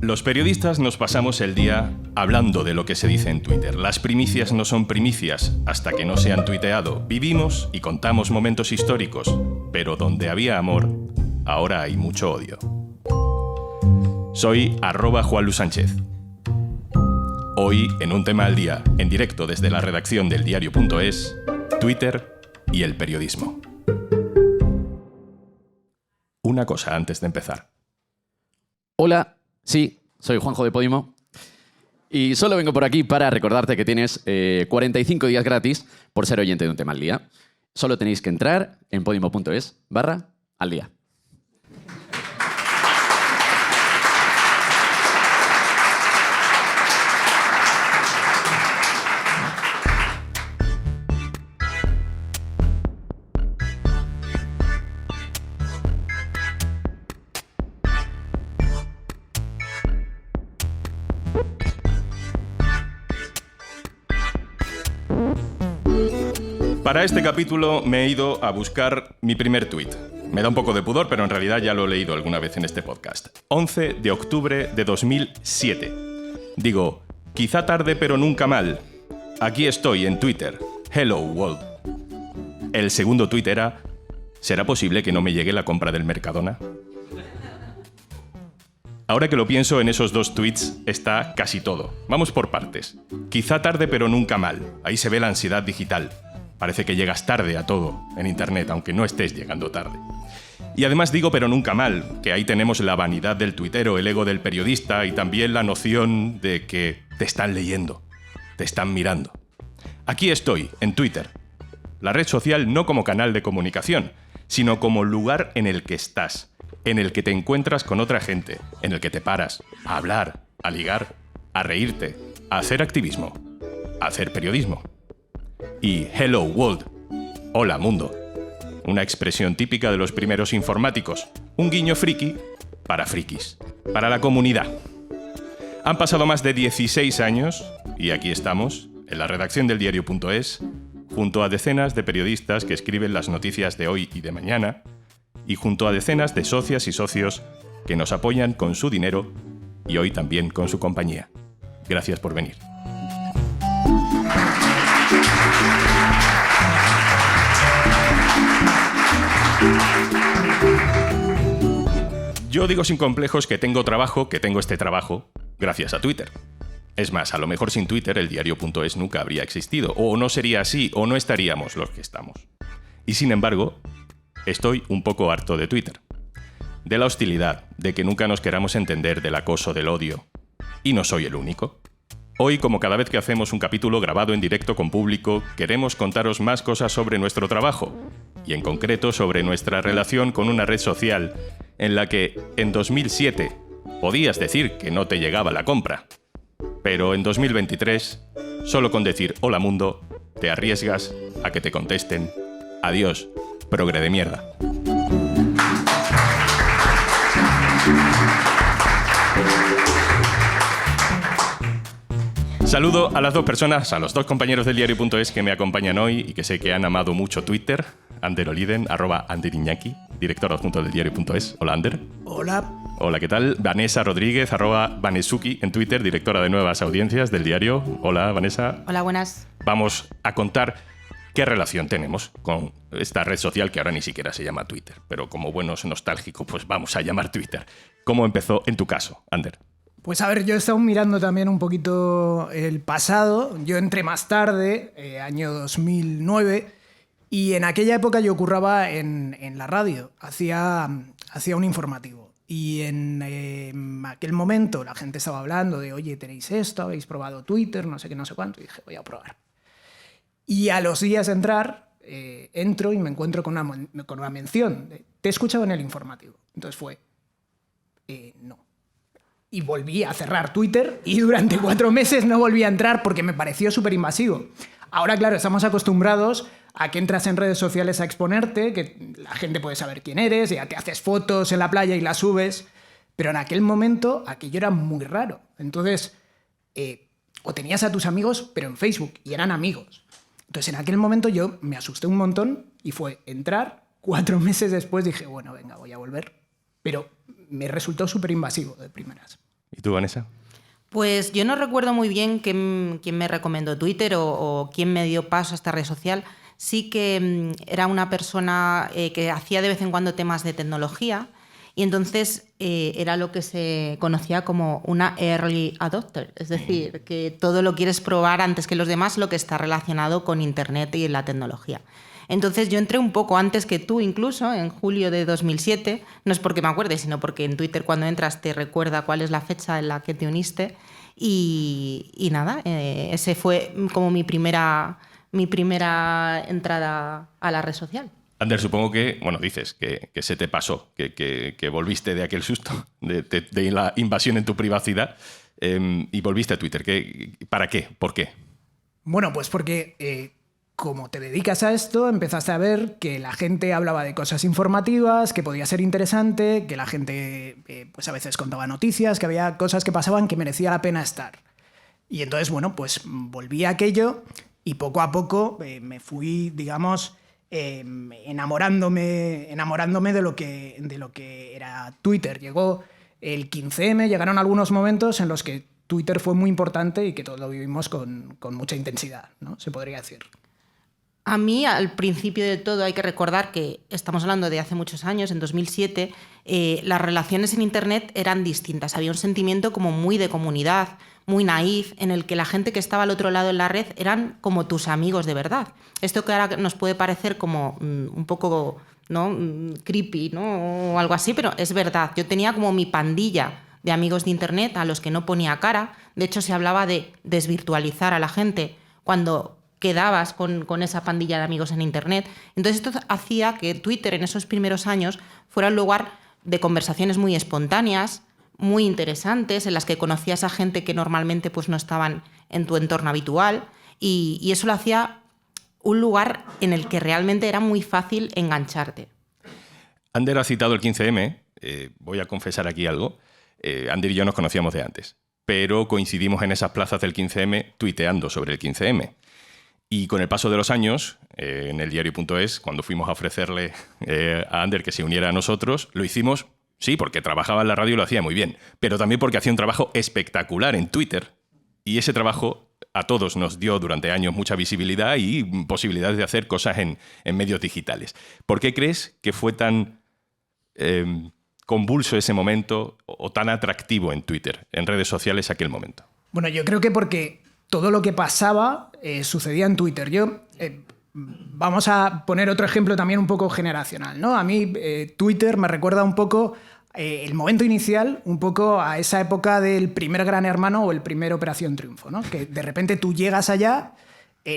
Los periodistas nos pasamos el día hablando de lo que se dice en Twitter. Las primicias no son primicias hasta que no se han tuiteado. Vivimos y contamos momentos históricos, pero donde había amor, ahora hay mucho odio. Soy @JuanluSánchez. Hoy, en un tema al día, en directo desde la redacción del diario.es, Twitter y el periodismo. Una cosa antes de empezar. Hola, sí, soy Juanjo de Podimo y solo vengo por aquí para recordarte que tienes 45 días gratis por ser oyente de un tema al día. Solo tenéis que entrar en podimo.es/al día. Para este capítulo me he ido a buscar mi primer tuit. Me da un poco de pudor, pero en realidad ya lo he leído alguna vez en este podcast. 11 de octubre de 2007. Digo, quizá tarde pero nunca mal. Aquí estoy en Twitter. Hello world. El segundo tuit era, ¿será posible que no me llegue la compra del Mercadona? Ahora que lo pienso, en esos dos tweets está casi todo. Vamos por partes. Quizá tarde pero nunca mal. Ahí se ve la ansiedad digital. Parece que llegas tarde a todo en Internet, aunque no estés llegando tarde. Y además digo pero nunca mal, que ahí tenemos la vanidad del tuitero, el ego del periodista y también la noción de que te están leyendo, te están mirando. Aquí estoy, en Twitter. La red social no como canal de comunicación, sino como lugar en el que estás, en el que te encuentras con otra gente, en el que te paras a hablar, a ligar, a reírte, a hacer activismo, a hacer periodismo. Y hello world, hola mundo, una expresión típica de los primeros informáticos, un guiño friki para frikis, para la comunidad. Han pasado más de 16 años y aquí estamos, en la redacción del diario.es, junto a decenas de periodistas que escriben las noticias de hoy y de mañana, y junto a decenas de socias y socios que nos apoyan con su dinero y hoy también con su compañía. Gracias por venir. Yo digo sin complejos que tengo trabajo, que tengo este trabajo, gracias a Twitter. Es más, a lo mejor sin Twitter el diario.es nunca habría existido, o no sería así, o no estaríamos los que estamos. Y sin embargo, estoy un poco harto de Twitter. De la hostilidad, de que nunca nos queramos entender, del acoso, del odio. Y no soy el único. Hoy, como cada vez que hacemos un capítulo grabado en directo con público, queremos contaros más cosas sobre nuestro trabajo, y en concreto sobre nuestra relación con una red social en la que en 2007 podías decir que no te llegaba la compra, pero en 2023, solo con decir hola mundo, te arriesgas a que te contesten adiós, progre de mierda. Saludo a las dos personas, a los dos compañeros del diario.es que me acompañan hoy y que sé que han amado mucho Twitter. Ander Oliden, @Ander Iñaki, director adjunto del diario.es. Hola, Ander. Hola. Hola, ¿qué tal? Vanessa Rodríguez, @Vanesuki en Twitter, directora de nuevas audiencias del diario. Hola, Vanessa. Hola, buenas. Vamos a contar qué relación tenemos con esta red social que ahora ni siquiera se llama Twitter, pero como buenos nostálgicos, pues vamos a llamar Twitter. ¿Cómo empezó en tu caso, Ander? Pues a ver, yo he estado mirando también un poquito el pasado. Yo entré más tarde, año 2009, y en aquella época yo curraba en la radio. Hacía un informativo. Y en aquel momento la gente estaba hablando de, oye, tenéis esto, habéis probado Twitter, no sé qué, no sé cuánto. Y dije, voy a probar. Y a los días de entrar, entro y me encuentro con una mención. Te he escuchado en el informativo. Entonces fue, no. Y volví a cerrar Twitter y durante 4 meses no volví a entrar porque me pareció súper invasivo. Ahora, claro, estamos acostumbrados a que entras en redes sociales a exponerte, que la gente puede saber quién eres, ya te haces fotos en la playa y las subes, pero en aquel momento aquello era muy raro. Entonces, o tenías a tus amigos, pero en Facebook, y eran amigos. Entonces, en aquel momento yo me asusté un montón y fue entrar. 4 meses después dije, bueno, venga, voy a volver. Pero me resultó súper invasivo de primeras. ¿Y tú, Vanessa? Pues yo no recuerdo muy bien quién me recomendó Twitter o quién me dio paso a esta red social. Sí que era una persona que hacía de vez en cuando temas de tecnología y entonces era lo que se conocía como una early adopter, es decir, que todo lo quieres probar antes que los demás, lo que está relacionado con Internet y la tecnología. Entonces yo entré un poco antes que tú, incluso en julio de 2007, no es porque me acuerde, sino porque en Twitter cuando entras te recuerda cuál es la fecha en la que te uniste y nada, ese fue como mi primera entrada a la red social. Ander, supongo que, bueno, dices que se te pasó, que volviste de aquel susto, de la invasión en tu privacidad y volviste a Twitter. ¿Para qué? ¿Por qué? Bueno, pues porque como te dedicas a esto, empezaste a ver que la gente hablaba de cosas informativas, que podía ser interesante, que la gente pues a veces contaba noticias, que había cosas que pasaban que merecía la pena estar. Y entonces, bueno, pues volví a aquello y poco a poco me fui, digamos, enamorándome de lo que era Twitter. Llegó el 15M, llegaron algunos momentos en los que Twitter fue muy importante y que todos lo vivimos con mucha intensidad, ¿no? Se podría decir. A mí, al principio de todo, hay que recordar que estamos hablando de hace muchos años, en 2007, las relaciones en Internet eran distintas. Había un sentimiento como muy de comunidad, muy naif, en el que la gente que estaba al otro lado en la red eran como tus amigos de verdad. Esto que ahora nos puede parecer como un poco, ¿no?, creepy, ¿no?, o algo así, pero es verdad. Yo tenía como mi pandilla de amigos de Internet a los que no ponía cara. De hecho, se hablaba de desvirtualizar a la gente cuando quedabas con esa pandilla de amigos en Internet. Entonces esto hacía que Twitter en esos primeros años fuera un lugar de conversaciones muy espontáneas, muy interesantes, en las que conocías a gente que normalmente pues, no estaban en tu entorno habitual y eso lo hacía un lugar en el que realmente era muy fácil engancharte. Ander ha citado el 15M. Voy a confesar aquí algo. Ander y yo nos conocíamos de antes, pero coincidimos en esas plazas del 15M tuiteando sobre el 15M. Y con el paso de los años, en el diario.es, cuando fuimos a ofrecerle a Ander que se uniera a nosotros, lo hicimos, sí, porque trabajaba en la radio y lo hacía muy bien, pero también porque hacía un trabajo espectacular en Twitter. Y ese trabajo a todos nos dio durante años mucha visibilidad y posibilidades de hacer cosas en medios digitales. ¿Por qué crees que fue tan convulso ese momento o tan atractivo en Twitter, en redes sociales, aquel momento? Bueno, yo creo que porque todo lo que pasaba sucedía en Twitter. Vamos a poner otro ejemplo también un poco generacional, ¿no? A mí Twitter me recuerda un poco el momento inicial, un poco a esa época del primer Gran Hermano o el primer Operación Triunfo, ¿no? Que de repente tú llegas allá,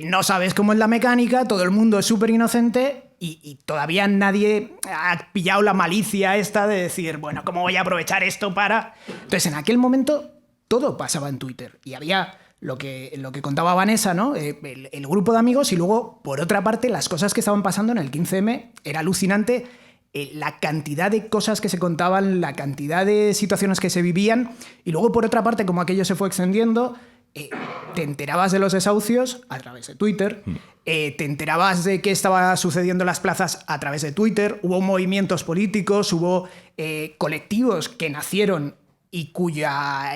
no sabes cómo es la mecánica, todo el mundo es súper inocente y todavía nadie ha pillado la malicia esta de decir, bueno, ¿cómo voy a aprovechar esto para...? Entonces, en aquel momento todo pasaba en Twitter y había lo que contaba Vanessa, ¿no? El grupo de amigos y luego, por otra parte, las cosas que estaban pasando en el 15M. Era alucinante la cantidad de cosas que se contaban, la cantidad de situaciones que se vivían y luego, por otra parte, como aquello se fue extendiendo, te enterabas de los desahucios a través de Twitter, te enterabas de qué estaba sucediendo en las plazas a través de Twitter, hubo movimientos políticos, hubo colectivos que nacieron y cuya...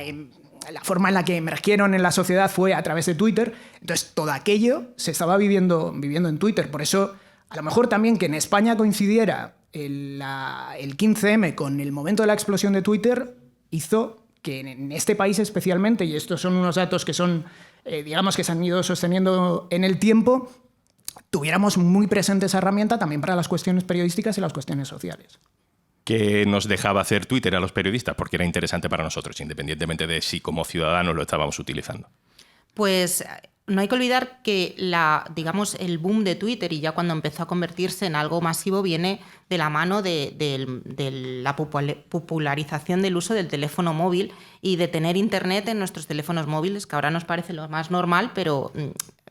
la forma en la que emergieron en la sociedad fue a través de Twitter. Entonces, todo aquello se estaba viviendo en Twitter. Por eso, a lo mejor también que en España coincidiera el 15M con el momento de la explosión de Twitter hizo que en este país especialmente, y estos son unos datos que son, digamos, que se han ido sosteniendo en el tiempo, tuviéramos muy presente esa herramienta también para las cuestiones periodísticas y las cuestiones sociales. ¿Qué nos dejaba hacer Twitter a los periodistas? Porque era interesante para nosotros, independientemente de si como ciudadanos lo estábamos utilizando. Pues no hay que olvidar que digamos, el boom de Twitter y ya cuando empezó a convertirse en algo masivo viene de la mano de la popularización del uso del teléfono móvil y de tener internet en nuestros teléfonos móviles, que ahora nos parece lo más normal, pero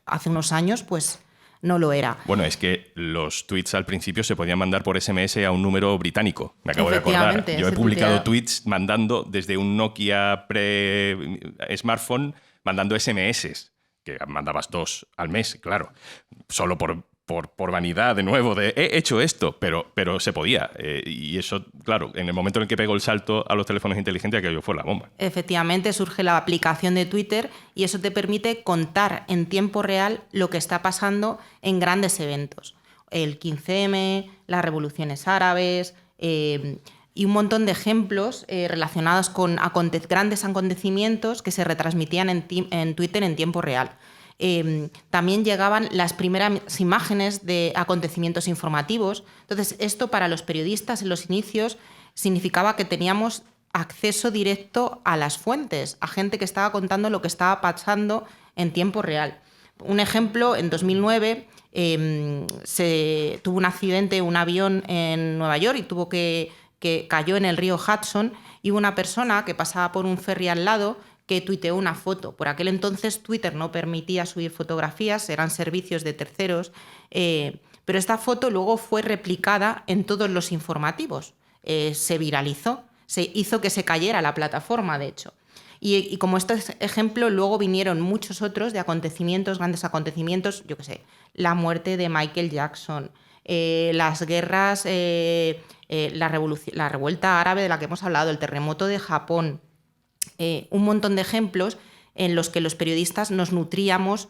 hace unos años pues no lo era. Bueno, es que los tweets al principio se podían mandar por SMS a un número británico. Me acabo de acordar. Yo he publicado tweets mandando desde un Nokia pre-smartphone, mandando SMS, que mandabas 2 al mes, claro, solo por por vanidad, de nuevo, de he hecho esto, pero se podía. Y eso, claro, en el momento en el que pegó el salto a los teléfonos inteligentes, aquello fue la bomba. Efectivamente, surge la aplicación de Twitter y eso te permite contar en tiempo real lo que está pasando en grandes eventos. El 15M, las revoluciones árabes y un montón de ejemplos relacionados con grandes acontecimientos que se retransmitían en Twitter en tiempo real. También llegaban las primeras imágenes de acontecimientos informativos. Entonces, esto para los periodistas en los inicios significaba que teníamos acceso directo a las fuentes, a gente que estaba contando lo que estaba pasando en tiempo real. Un ejemplo, en 2009 se tuvo un accidente, un avión en Nueva York y que cayó en el río Hudson y hubo una persona que pasaba por un ferry al lado que tuiteó una foto. Por aquel entonces Twitter no permitía subir fotografías, eran servicios de terceros, pero esta foto luego fue replicada en todos los informativos. Se viralizó, se hizo que se cayera la plataforma, de hecho. Y como este ejemplo, luego vinieron muchos otros de acontecimientos, grandes acontecimientos, yo qué sé, la muerte de Michael Jackson, las guerras, la revuelta árabe de la que hemos hablado, el terremoto de Japón, un montón de ejemplos en los que los periodistas nos nutríamos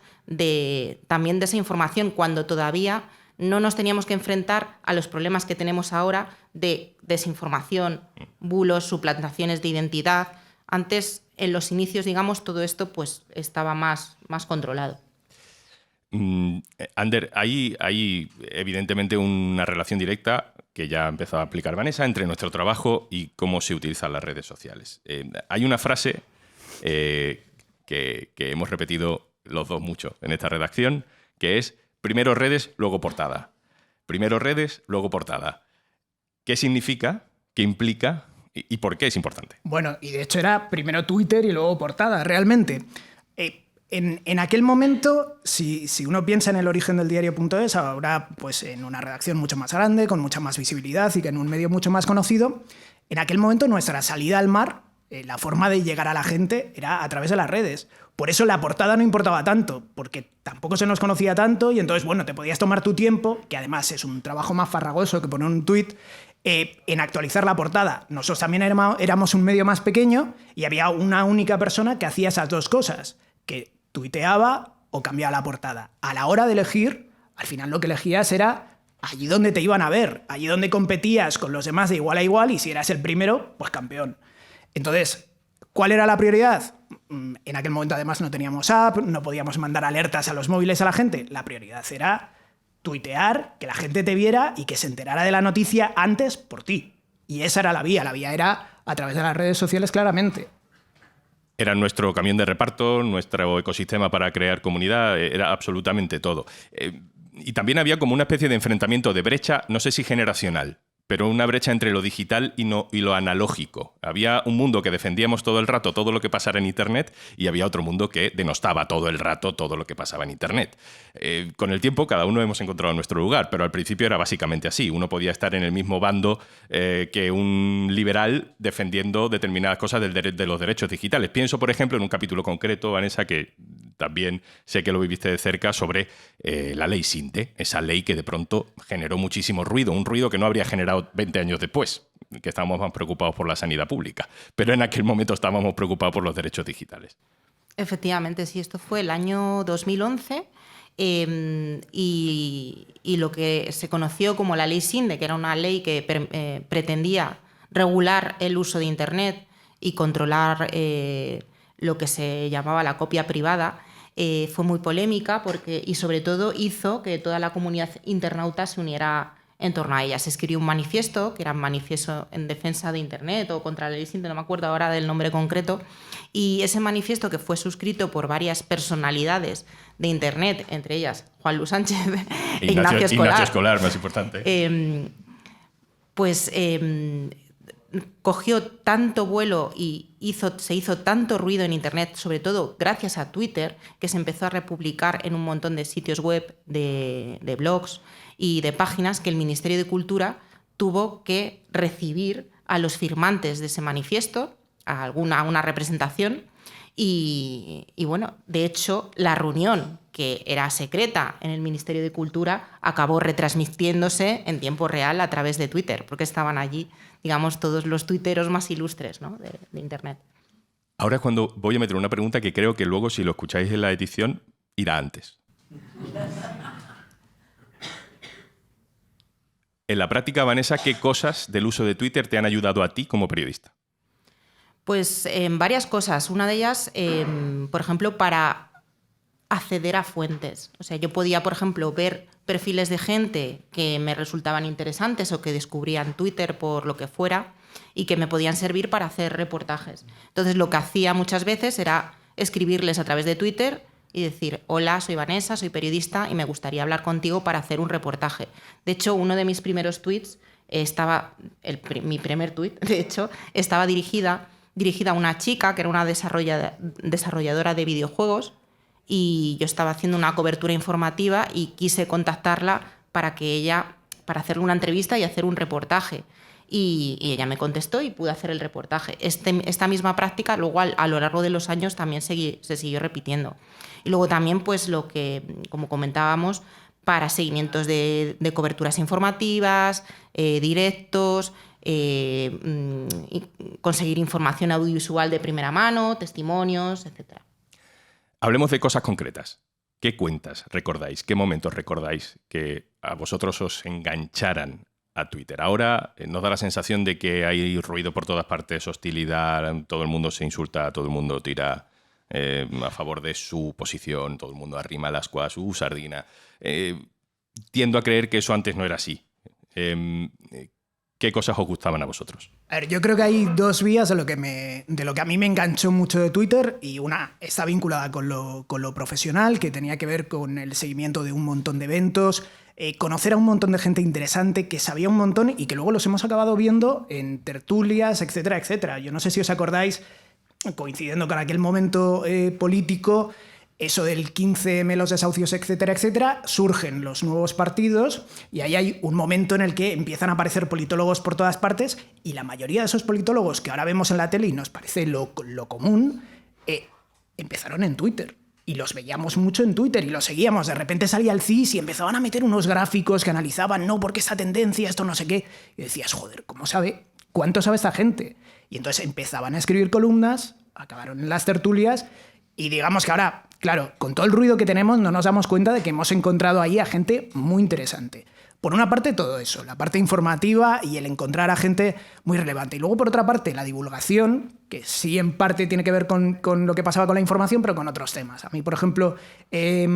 también de esa información cuando todavía no nos teníamos que enfrentar a los problemas que tenemos ahora de desinformación, bulos, suplantaciones de identidad. Antes, en los inicios, digamos, todo esto pues, estaba más controlado. Ander, hay evidentemente una relación directa que ya ha empezado a aplicar Vanessa entre nuestro trabajo y cómo se utilizan las redes sociales. Hay una frase que hemos repetido los dos mucho en esta redacción, que es primero redes, luego portada. Primero redes, luego portada. ¿Qué significa? ¿Qué implica? ¿Y por qué es importante? Bueno, y de hecho era primero Twitter y luego portada, realmente. En aquel momento, si uno piensa en el origen del diario.es, ahora pues en una redacción mucho más grande, con mucha más visibilidad y que en un medio mucho más conocido, en aquel momento nuestra salida al mar, la forma de llegar a la gente era a través de las redes. Por eso la portada no importaba tanto, porque tampoco se nos conocía tanto y entonces, bueno, te podías tomar tu tiempo, que además es un trabajo más farragoso que poner un tuit, en actualizar la portada. Nosotros también éramos un medio más pequeño y había una única persona que hacía esas dos cosas, que tuiteaba o cambiaba la portada. A la hora de elegir, al final lo que elegías era allí donde te iban a ver, allí donde competías con los demás de igual a igual y si eras el primero, pues campeón. Entonces, ¿cuál era la prioridad? En aquel momento además no teníamos app, no podíamos mandar alertas a los móviles a la gente. La prioridad era tuitear, que la gente te viera y que se enterara de la noticia antes por ti. Y esa era la vía era a través de las redes sociales claramente. Era nuestro camión de reparto, nuestro ecosistema para crear comunidad, era absolutamente todo. Y también había como una especie de enfrentamiento de brecha, no sé si generacional, pero una brecha entre lo digital y lo analógico. Había un mundo que defendíamos todo el rato todo lo que pasara en Internet y había otro mundo que denostaba todo el rato todo lo que pasaba en Internet. Con el tiempo cada uno hemos encontrado nuestro lugar, pero al principio era básicamente así. Uno podía estar en el mismo bando que un liberal defendiendo determinadas cosas de los derechos digitales. Pienso, por ejemplo, en un capítulo concreto, Vanessa, que también sé que lo viviste de cerca, sobre la ley Sinte, esa ley que de pronto generó muchísimo ruido, un ruido que no habría generado 20 años después, que estábamos más preocupados por la sanidad pública, pero en aquel momento estábamos preocupados por los derechos digitales. Efectivamente, sí, esto fue el año 2011 y lo que se conoció como la ley Sinte, que era una ley que pretendía regular el uso de Internet y controlar lo que se llamaba la copia privada, fue muy polémica y sobre todo hizo que toda la comunidad internauta se uniera en torno a ella. Se escribió un manifiesto, que era un manifiesto en defensa de Internet o contra la ley Sinte, no me acuerdo ahora del nombre concreto, y ese manifiesto, que fue suscrito por varias personalidades de Internet, entre ellas Juan Luis Sánchez e Ignacio Escolar, más importante. Cogió tanto vuelo y se hizo tanto ruido en Internet, sobre todo gracias a Twitter, que se empezó a republicar en un montón de sitios web, de blogs y de páginas, que el Ministerio de Cultura tuvo que recibir a los firmantes de ese manifiesto, a una representación, Y bueno, de hecho, la reunión, que era secreta en el Ministerio de Cultura, acabó retransmitiéndose en tiempo real a través de Twitter, porque estaban allí, digamos, todos los tuiteros más ilustres, ¿no?, de Internet. Ahora es cuando voy a meter una pregunta que creo que luego, si lo escucháis en la edición, irá antes. En la práctica, Vanessa, ¿qué cosas del uso de Twitter te han ayudado a ti como periodista? Pues varias cosas. Una de ellas, por ejemplo, para acceder a fuentes. O sea, yo podía, por ejemplo, ver perfiles de gente que me resultaban interesantes o que descubría en Twitter por lo que fuera y que me podían servir para hacer reportajes. Entonces, lo que hacía muchas veces era escribirles a través de Twitter y decir: hola, soy Vanessa, soy periodista y me gustaría hablar contigo para hacer un reportaje. De hecho, uno de mis primeros tweets mi primer tweet, de hecho, estaba dirigida a una chica que era una desarrolladora de videojuegos, y yo estaba haciendo una cobertura informativa y quise contactarla para hacerle una entrevista y hacer un reportaje. Y ella me contestó y pude hacer el reportaje. Esta misma práctica luego a lo largo de los años también se siguió repitiendo. Y luego también, pues lo que, como comentábamos, para seguimientos de coberturas informativas, directos, conseguir información audiovisual de primera mano, testimonios, etc. Hablemos de cosas concretas. ¿Qué cuentas recordáis? ¿Qué momentos recordáis que a vosotros os engancharan a Twitter? Ahora nos da la sensación de que hay ruido por todas partes, hostilidad, todo el mundo se insulta, todo el mundo tira a favor de su posición, todo el mundo arrima las ascuas, sardina. Tiendo a creer que eso antes no era así. ¿Qué cosas os gustaban a vosotros? A ver, yo creo que hay dos vías de lo que a mí me enganchó mucho de Twitter, y una está vinculada con lo profesional, que tenía que ver con el seguimiento de un montón de eventos, conocer a un montón de gente interesante que sabía un montón y que luego los hemos acabado viendo en tertulias, etcétera, etcétera. Yo no sé si os acordáis, coincidiendo con aquel momento político, eso del 15M, los desahucios, etcétera, etcétera, surgen los nuevos partidos y ahí hay un momento en el que empiezan a aparecer politólogos por todas partes, y la mayoría de esos politólogos que ahora vemos en la tele y nos parece lo común, empezaron en Twitter. Y los veíamos mucho en Twitter y los seguíamos. De repente salía el CIS y empezaban a meter unos gráficos que analizaban, no, porque esta tendencia, esto no sé qué. Y decías, joder, ¿cómo sabe? ¿Cuánto sabe esta gente? Y entonces empezaban a escribir columnas, acabaron en las tertulias, y digamos que ahora, claro, con todo el ruido que tenemos, no nos damos cuenta de que hemos encontrado ahí a gente muy interesante. Por una parte, todo eso, la parte informativa y el encontrar a gente muy relevante. Y luego, por otra parte, la divulgación, que sí en parte tiene que ver con lo que pasaba con la información, pero con otros temas. A mí, por ejemplo, que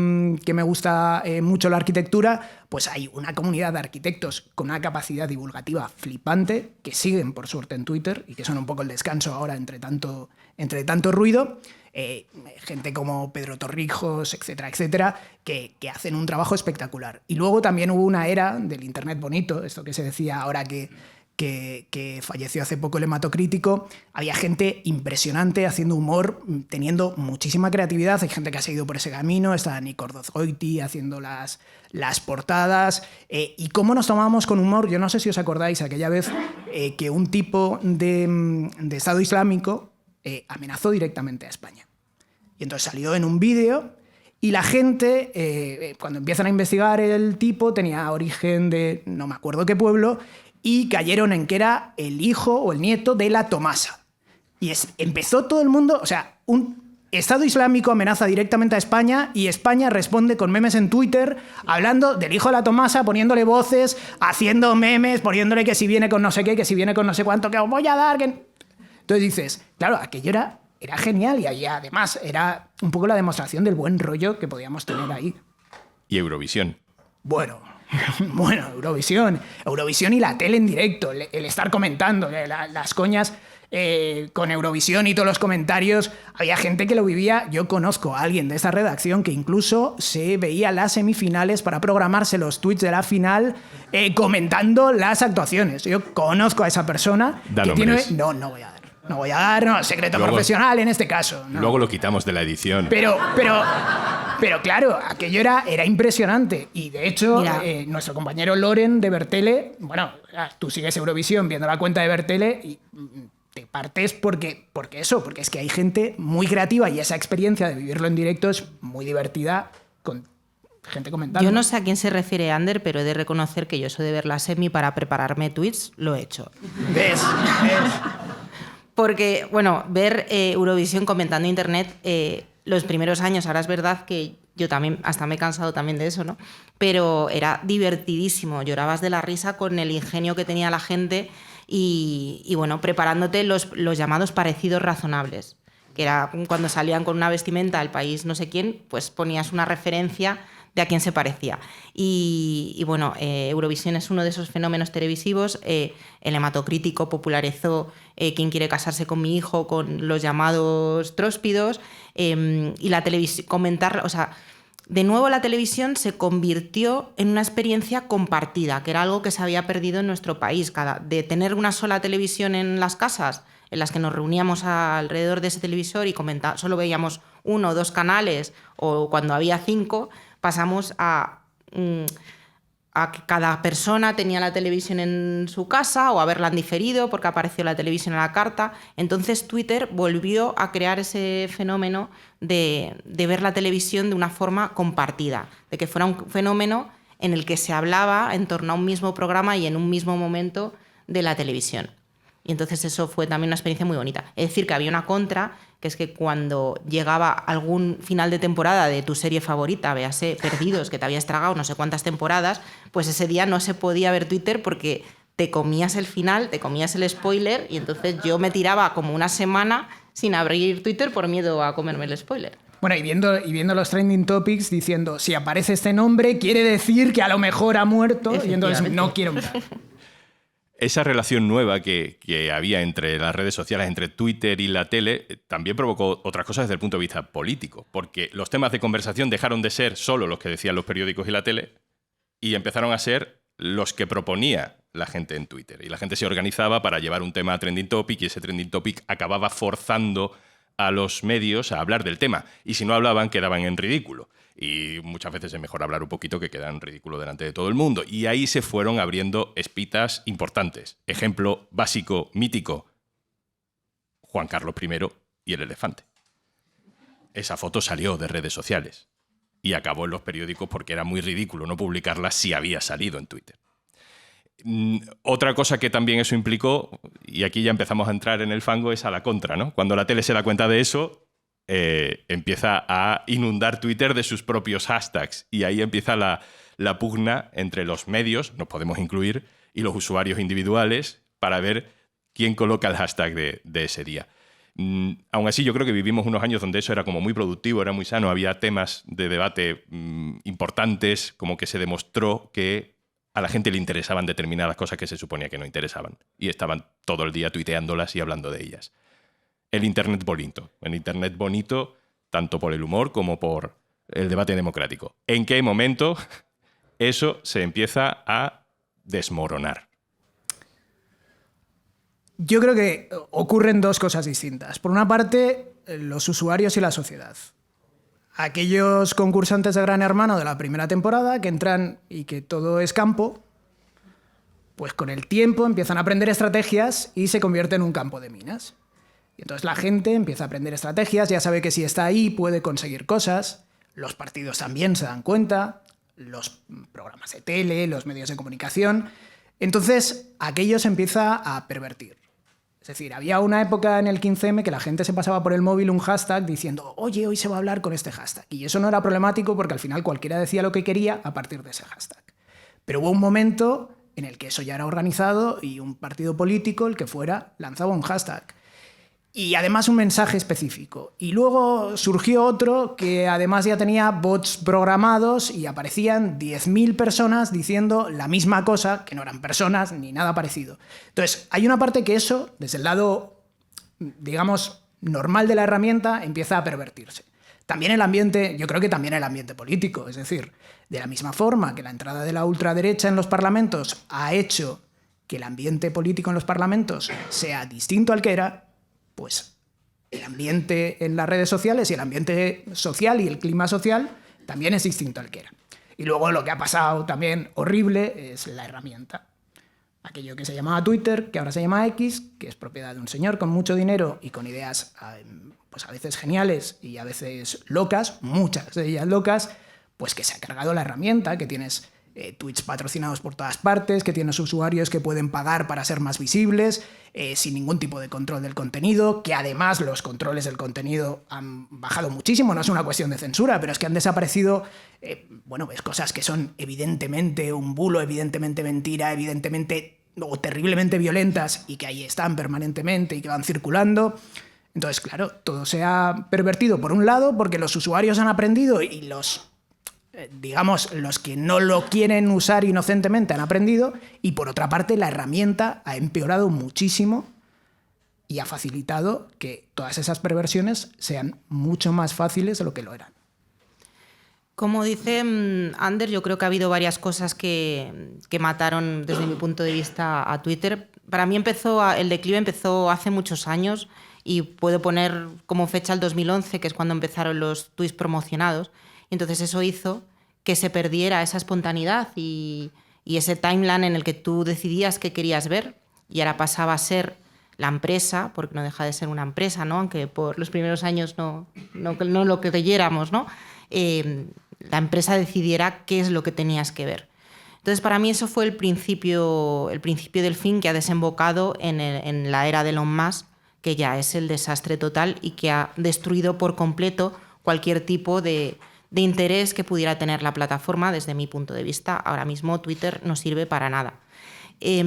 me gusta mucho la arquitectura, pues hay una comunidad de arquitectos con una capacidad divulgativa flipante, que siguen, por suerte, en Twitter y que son un poco el descanso ahora entre tanto ruido. Gente como Pedro Torrijos, etcétera, etcétera, que hacen un trabajo espectacular. Y luego también hubo una era del Internet bonito, esto que se decía ahora que falleció hace poco el hematocrítico. Había gente impresionante haciendo humor, teniendo muchísima creatividad. Hay gente que ha seguido por ese camino. Está Nick Ordozgoiti haciendo las portadas. Y cómo nos tomábamos con humor. Yo no sé si os acordáis aquella vez que un tipo de Estado Islámico amenazó directamente a España. Y entonces salió en un vídeo y la gente, cuando empiezan a investigar, el tipo tenía origen de no me acuerdo qué pueblo, y cayeron en que era el hijo o el nieto de la Tomasa. Y empezó todo el mundo, o sea, un Estado Islámico amenaza directamente a España y España responde con memes en Twitter hablando del hijo de la Tomasa, poniéndole voces, haciendo memes, poniéndole que si viene con no sé qué, que si viene con no sé cuánto, que os voy a dar, que... Entonces dices, claro, aquello era genial, y ahí además era un poco la demostración del buen rollo que podíamos tener ahí. ¿Y Eurovisión? Bueno, Eurovisión y la tele en directo, el estar comentando, las coñas con Eurovisión y todos los comentarios. Había gente que lo vivía. Yo conozco a alguien de esta redacción que incluso se veía las semifinales para programarse los tweets de la final comentando las actuaciones. Yo conozco a esa persona. Da nombres. No voy a dar, secreto luego, profesional en este caso. No. Luego lo quitamos de la edición. Pero claro, aquello era impresionante. Y de hecho, nuestro compañero Loren de Bertele, bueno, tú sigues Eurovisión viendo la cuenta de Bertele y parte es porque es que hay gente muy creativa y esa experiencia de vivirlo en directo es muy divertida con gente comentando. Yo no sé a quién se refiere Ander, pero he de reconocer que yo eso de ver la semi para prepararme tweets lo he hecho. ¿Ves? Porque, bueno, ver Eurovisión comentando internet los primeros años, ahora es verdad que yo también, hasta me he cansado también de eso, ¿no? Pero era divertidísimo, llorabas de la risa con el ingenio que tenía la gente y bueno, preparándote los llamados parecidos razonables, que era cuando salían con una vestimenta al país no sé quién, pues ponías una referencia de a quién se parecía. Y bueno, Eurovisión es uno de esos fenómenos televisivos. El hematocrítico popularizó ¿Quién quiere casarse con mi hijo?, con los llamados tróspidos. Y la televisión, comentar, o sea, de nuevo la televisión se convirtió en una experiencia compartida, que era algo que se había perdido en nuestro país. De tener una sola televisión en las casas, en las que nos reuníamos alrededor de ese televisor y solo veíamos 1 o 2 canales, o cuando había 5, pasamos a que cada persona tenía la televisión en su casa o a verla en diferido porque apareció la televisión a la carta. Entonces Twitter volvió a crear ese fenómeno de ver la televisión de una forma compartida, de que fuera un fenómeno en el que se hablaba en torno a un mismo programa y en un mismo momento de la televisión. Y entonces eso fue también una experiencia muy bonita. Es decir, que había una contra, que es que cuando llegaba algún final de temporada de tu serie favorita, véase Perdidos, que te habías tragado no sé cuántas temporadas, pues ese día no se podía ver Twitter porque te comías el final, te comías el spoiler, y entonces yo me tiraba como una semana sin abrir Twitter por miedo a comerme el spoiler. Bueno, y viendo los trending topics diciendo, si aparece este nombre, quiere decir que a lo mejor ha muerto, y entonces no quiero mirar. Esa relación nueva que había entre las redes sociales, entre Twitter y la tele, también provocó otras cosas desde el punto de vista político, porque los temas de conversación dejaron de ser solo los que decían los periódicos y la tele y empezaron a ser los que proponía la gente en Twitter. Y la gente se organizaba para llevar un tema a trending topic y ese trending topic acababa forzando a los medios a hablar del tema. Y si no hablaban, quedaban en ridículo. Y muchas veces es mejor hablar un poquito que quedar en ridículo delante de todo el mundo. Y ahí se fueron abriendo espitas importantes. Ejemplo básico, mítico, Juan Carlos I y el elefante. Esa foto salió de redes sociales y acabó en los periódicos porque era muy ridículo no publicarla si había salido en Twitter. Otra cosa que también eso implicó, y aquí ya empezamos a entrar en el fango, es a la contra, ¿no? Cuando la tele se da cuenta de eso, empieza a inundar Twitter de sus propios hashtags y ahí empieza la pugna entre los medios, nos podemos incluir, y los usuarios individuales para ver quién coloca el hashtag de ese día. Aún así, yo creo que vivimos unos años donde eso era como muy productivo, era muy sano, había temas de debate importantes, como que se demostró que a la gente le interesaban determinadas cosas que se suponía que no interesaban y estaban todo el día tuiteándolas y hablando de ellas. El Internet bonito tanto por el humor como por el debate democrático. ¿En qué momento eso se empieza a desmoronar? Yo creo que ocurren dos cosas distintas. Por una parte, los usuarios y la sociedad. Aquellos concursantes de Gran Hermano de la primera temporada que entran y que todo es campo, pues con el tiempo empiezan a aprender estrategias y se convierte en un campo de minas. Y entonces la gente empieza a aprender estrategias, ya sabe que si está ahí puede conseguir cosas, los partidos también se dan cuenta, los programas de tele, los medios de comunicación. Entonces aquello se empieza a pervertir. Es decir, había una época en el 15M que la gente se pasaba por el móvil un hashtag diciendo oye, hoy se va a hablar con este hashtag. Y eso no era problemático porque al final cualquiera decía lo que quería a partir de ese hashtag. Pero hubo un momento en el que eso ya era organizado y un partido político, el que fuera, lanzaba un hashtag. Y además un mensaje específico. Y luego surgió otro que además ya tenía bots programados y aparecían 10.000 personas diciendo la misma cosa, que no eran personas ni nada parecido. Entonces, hay una parte que eso, desde el lado, digamos, normal de la herramienta, empieza a pervertirse. También el ambiente, yo creo que también el ambiente político. Es decir, de la misma forma que la entrada de la ultraderecha en los parlamentos ha hecho que el ambiente político en los parlamentos sea distinto al que era, pues el ambiente en las redes sociales y el ambiente social y el clima social también es distinto al que era. Y luego lo que ha pasado también horrible es la herramienta. aquello que se llamaba Twitter, que ahora se llama X, que es propiedad de un señor con mucho dinero y con ideas pues a veces geniales y a veces locas, muchas de ellas locas, pues que se ha cargado la herramienta, que tienes tweets patrocinados por todas partes, que tienes usuarios que pueden pagar para ser más visibles, sin ningún tipo de control del contenido, que además los controles del contenido han bajado muchísimo, no es una cuestión de censura, pero es que han desaparecido pues cosas que son evidentemente un bulo, evidentemente mentira, evidentemente o terriblemente violentas y que ahí están permanentemente y que van circulando. Entonces, claro, todo se ha pervertido por un lado porque los usuarios han aprendido y los que no lo quieren usar inocentemente han aprendido, y por otra parte la herramienta ha empeorado muchísimo y ha facilitado que todas esas perversiones sean mucho más fáciles de lo que lo eran. Como dice Ander, yo creo que ha habido varias cosas que mataron desde mi punto de vista a Twitter. Para mí el declive empezó hace muchos años y puedo poner como fecha el 2011, que es cuando empezaron los tweets promocionados. Entonces eso hizo que se perdiera esa espontaneidad y ese timeline en el que tú decidías qué querías ver, y ahora pasaba a ser la empresa, porque no deja de ser una empresa, ¿no? Aunque por los primeros años no lo creyéramos, ¿no? La empresa decidiera qué es lo que tenías que ver. Entonces, para mí eso fue el principio del fin, que ha desembocado en la era de Elon Musk, que ya es el desastre total y que ha destruido por completo cualquier tipo de interés que pudiera tener la plataforma. Desde mi punto de vista, ahora mismo Twitter no sirve para nada. Y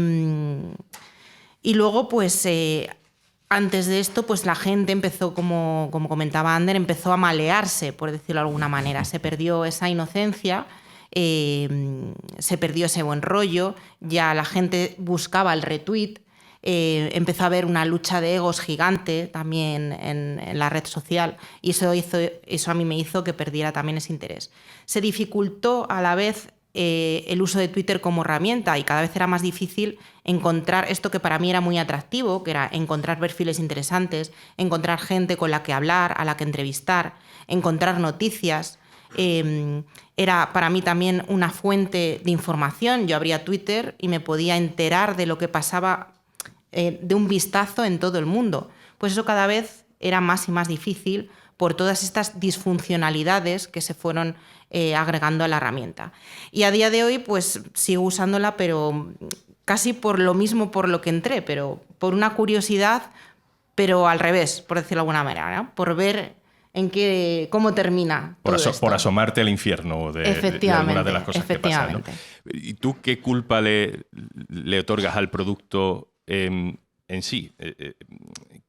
luego, pues, antes de esto, pues la gente empezó, como comentaba Ander, empezó a malearse, por decirlo de alguna manera. Se perdió esa inocencia, se perdió ese buen rollo, ya la gente buscaba el retweet. Empezó a haber una lucha de egos gigante también en la red social, y eso a mí me hizo que perdiera también ese interés. Se dificultó a la vez el uso de Twitter como herramienta, y cada vez era más difícil encontrar esto que para mí era muy atractivo, que era encontrar perfiles interesantes, encontrar gente con la que hablar, a la que entrevistar, encontrar noticias. Era para mí también una fuente de información. Yo abría Twitter y me podía enterar de lo que pasaba de un vistazo en todo el mundo. Pues eso cada vez era más y más difícil por todas estas disfuncionalidades que se fueron agregando a la herramienta. Y a día de hoy pues sigo usándola, pero casi por lo mismo por lo que entré, pero por una curiosidad, pero al revés, por decirlo de alguna manera, ¿no? Por ver cómo termina todo esto. Por asomarte al infierno de algunas de las cosas que pasan, ¿no? ¿Y tú qué culpa le otorgas al producto en sí?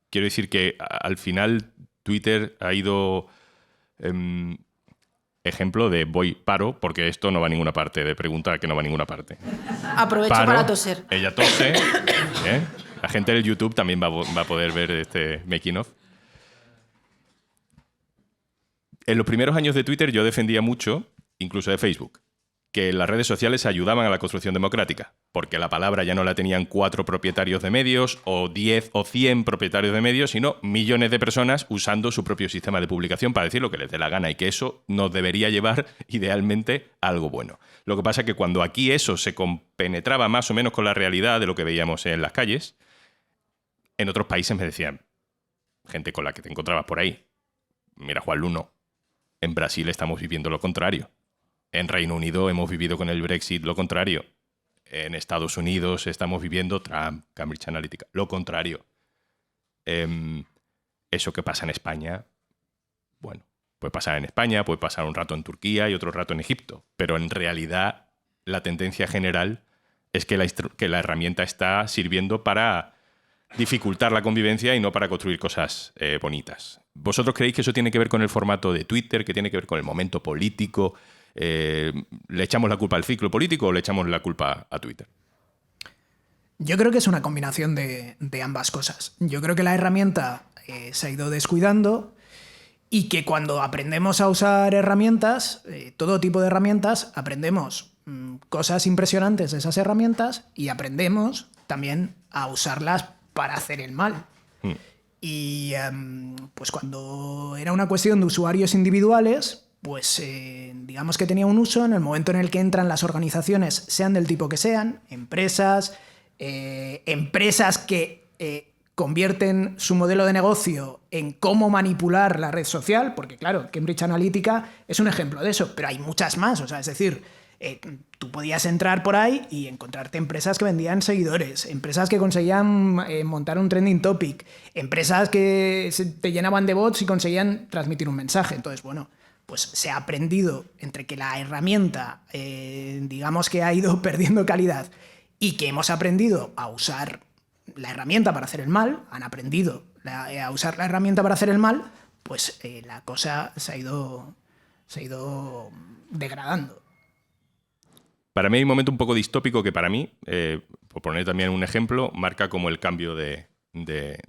Quiero decir que al final Twitter ha ido ejemplo de paro, porque esto no va a ninguna parte, de pregunta que no va a ninguna parte. Aprovecho para toser. Ella tose. La gente del YouTube también va a poder ver este making of. En los primeros años de Twitter yo defendía mucho, incluso de Facebook, que las redes sociales ayudaban a la construcción democrática, porque la palabra ya no la tenían 4 propietarios de medios, o 10 o 100 propietarios de medios, sino millones de personas usando su propio sistema de publicación para decir lo que les dé la gana, y que eso nos debería llevar, idealmente, a algo bueno. Lo que pasa es que cuando aquí eso se compenetraba más o menos con la realidad de lo que veíamos en las calles, en otros países me decían, gente con la que te encontrabas por ahí, mira, Juan Luno, en Brasil estamos viviendo lo contrario. En Reino Unido hemos vivido con el Brexit lo contrario. En Estados Unidos estamos viviendo Trump, Cambridge Analytica, lo contrario. Eso que pasa en España, bueno, puede pasar en España, puede pasar un rato en Turquía y otro rato en Egipto. Pero en realidad la tendencia general es que la herramienta está sirviendo para dificultar la convivencia y no para construir cosas bonitas. ¿Vosotros creéis que eso tiene que ver con el formato de Twitter, que tiene que ver con el momento político? ¿Le echamos la culpa al ciclo político o le echamos la culpa a Twitter? Yo creo que es una combinación de ambas cosas. Yo creo que la herramienta se ha ido descuidando, y que cuando aprendemos a usar herramientas, todo tipo de herramientas, aprendemos cosas impresionantes de esas herramientas y aprendemos también a usarlas para hacer el mal. Y pues cuando era una cuestión de usuarios individuales, pues digamos que tenía un uso en el momento en el que entran las organizaciones, sean del tipo que sean, empresas, empresas que convierten su modelo de negocio en cómo manipular la red social, porque claro, Cambridge Analytica es un ejemplo de eso, pero hay muchas más, o sea, es decir, tú podías entrar por ahí y encontrarte empresas que vendían seguidores, empresas que conseguían montar un trending topic, empresas que te llenaban de bots y conseguían transmitir un mensaje. Entonces, bueno, pues se ha aprendido entre que la herramienta, digamos que ha ido perdiendo calidad y que hemos aprendido a usar la herramienta para hacer el mal, han aprendido a usar la herramienta para hacer el mal, pues la cosa se ha ido degradando. Para mí hay un momento un poco distópico que para mí, por poner también un ejemplo, marca como el cambio de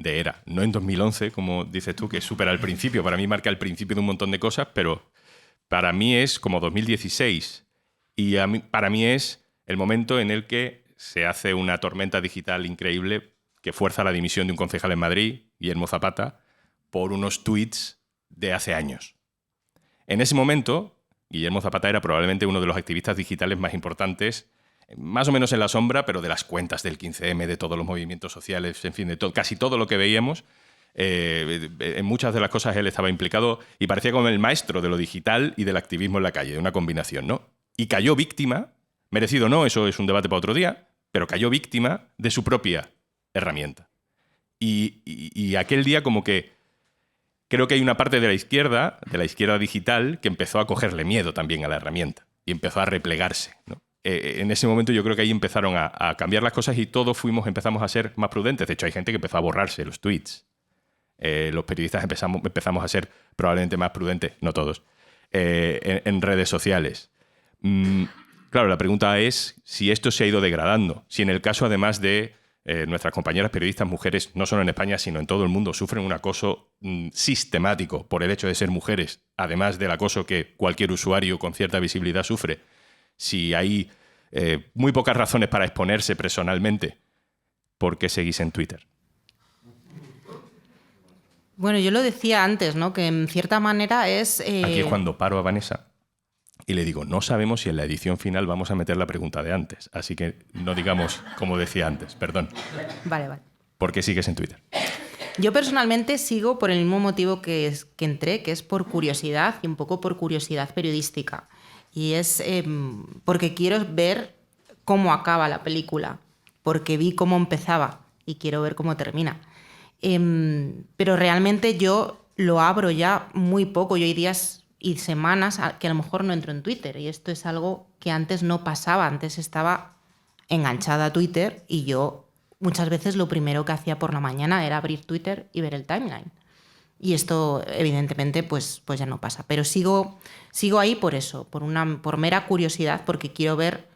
era. No en 2011, como dices tú, que es súper al principio. Para mí marca el principio de un montón de cosas, pero para mí es como 2016. Y para mí es el momento en el que se hace una tormenta digital increíble que fuerza la dimisión de un concejal en Madrid, Guillermo Zapata, por unos tweets de hace años. En ese momento, Guillermo Zapata era probablemente uno de los activistas digitales más importantes, más o menos en la sombra, pero de las cuentas del 15M, de todos los movimientos sociales, en fin, de casi todo lo que veíamos. En muchas de las cosas él estaba implicado y parecía como el maestro de lo digital y del activismo en la calle, de una combinación, ¿no? Y cayó víctima, merecido no, eso es un debate para otro día, pero cayó víctima de su propia herramienta. Y aquel día como que creo que hay una parte de la izquierda digital, que empezó a cogerle miedo también a la herramienta y empezó a replegarse, ¿no? En ese momento yo creo que ahí empezaron a cambiar las cosas y todos empezamos a ser más prudentes. De hecho, hay gente que empezó a borrarse los tweets. Los periodistas empezamos a ser probablemente más prudentes, no todos, en redes sociales. Claro, la pregunta es si esto se ha ido degradando, si en el caso además de nuestras compañeras periodistas mujeres, no solo en España, sino en todo el mundo, sufren un acoso sistemático por el hecho de ser mujeres, además del acoso que cualquier usuario con cierta visibilidad sufre, si hay muy pocas razones para exponerse personalmente, ¿por qué seguís en Twitter? Bueno, yo lo decía antes, ¿no? Que en cierta manera es... Aquí es cuando paro a Vanessa y le digo, no sabemos si en la edición final vamos a meter la pregunta de antes, así que no digamos como decía antes, perdón. Vale. ¿Por qué sigues en Twitter? Yo personalmente sigo por el mismo motivo que entré, que es por curiosidad y un poco por curiosidad periodística. Y es porque quiero ver cómo acaba la película, porque vi cómo empezaba y quiero ver cómo termina. Pero realmente yo lo abro ya muy poco. Yo hay días y semanas que a lo mejor no entro en Twitter, y esto es algo que antes no pasaba. Antes estaba enganchada a Twitter y yo muchas veces lo primero que hacía por la mañana era abrir Twitter y ver el timeline. Y esto evidentemente pues ya no pasa. Pero sigo ahí por eso, por mera curiosidad, porque quiero ver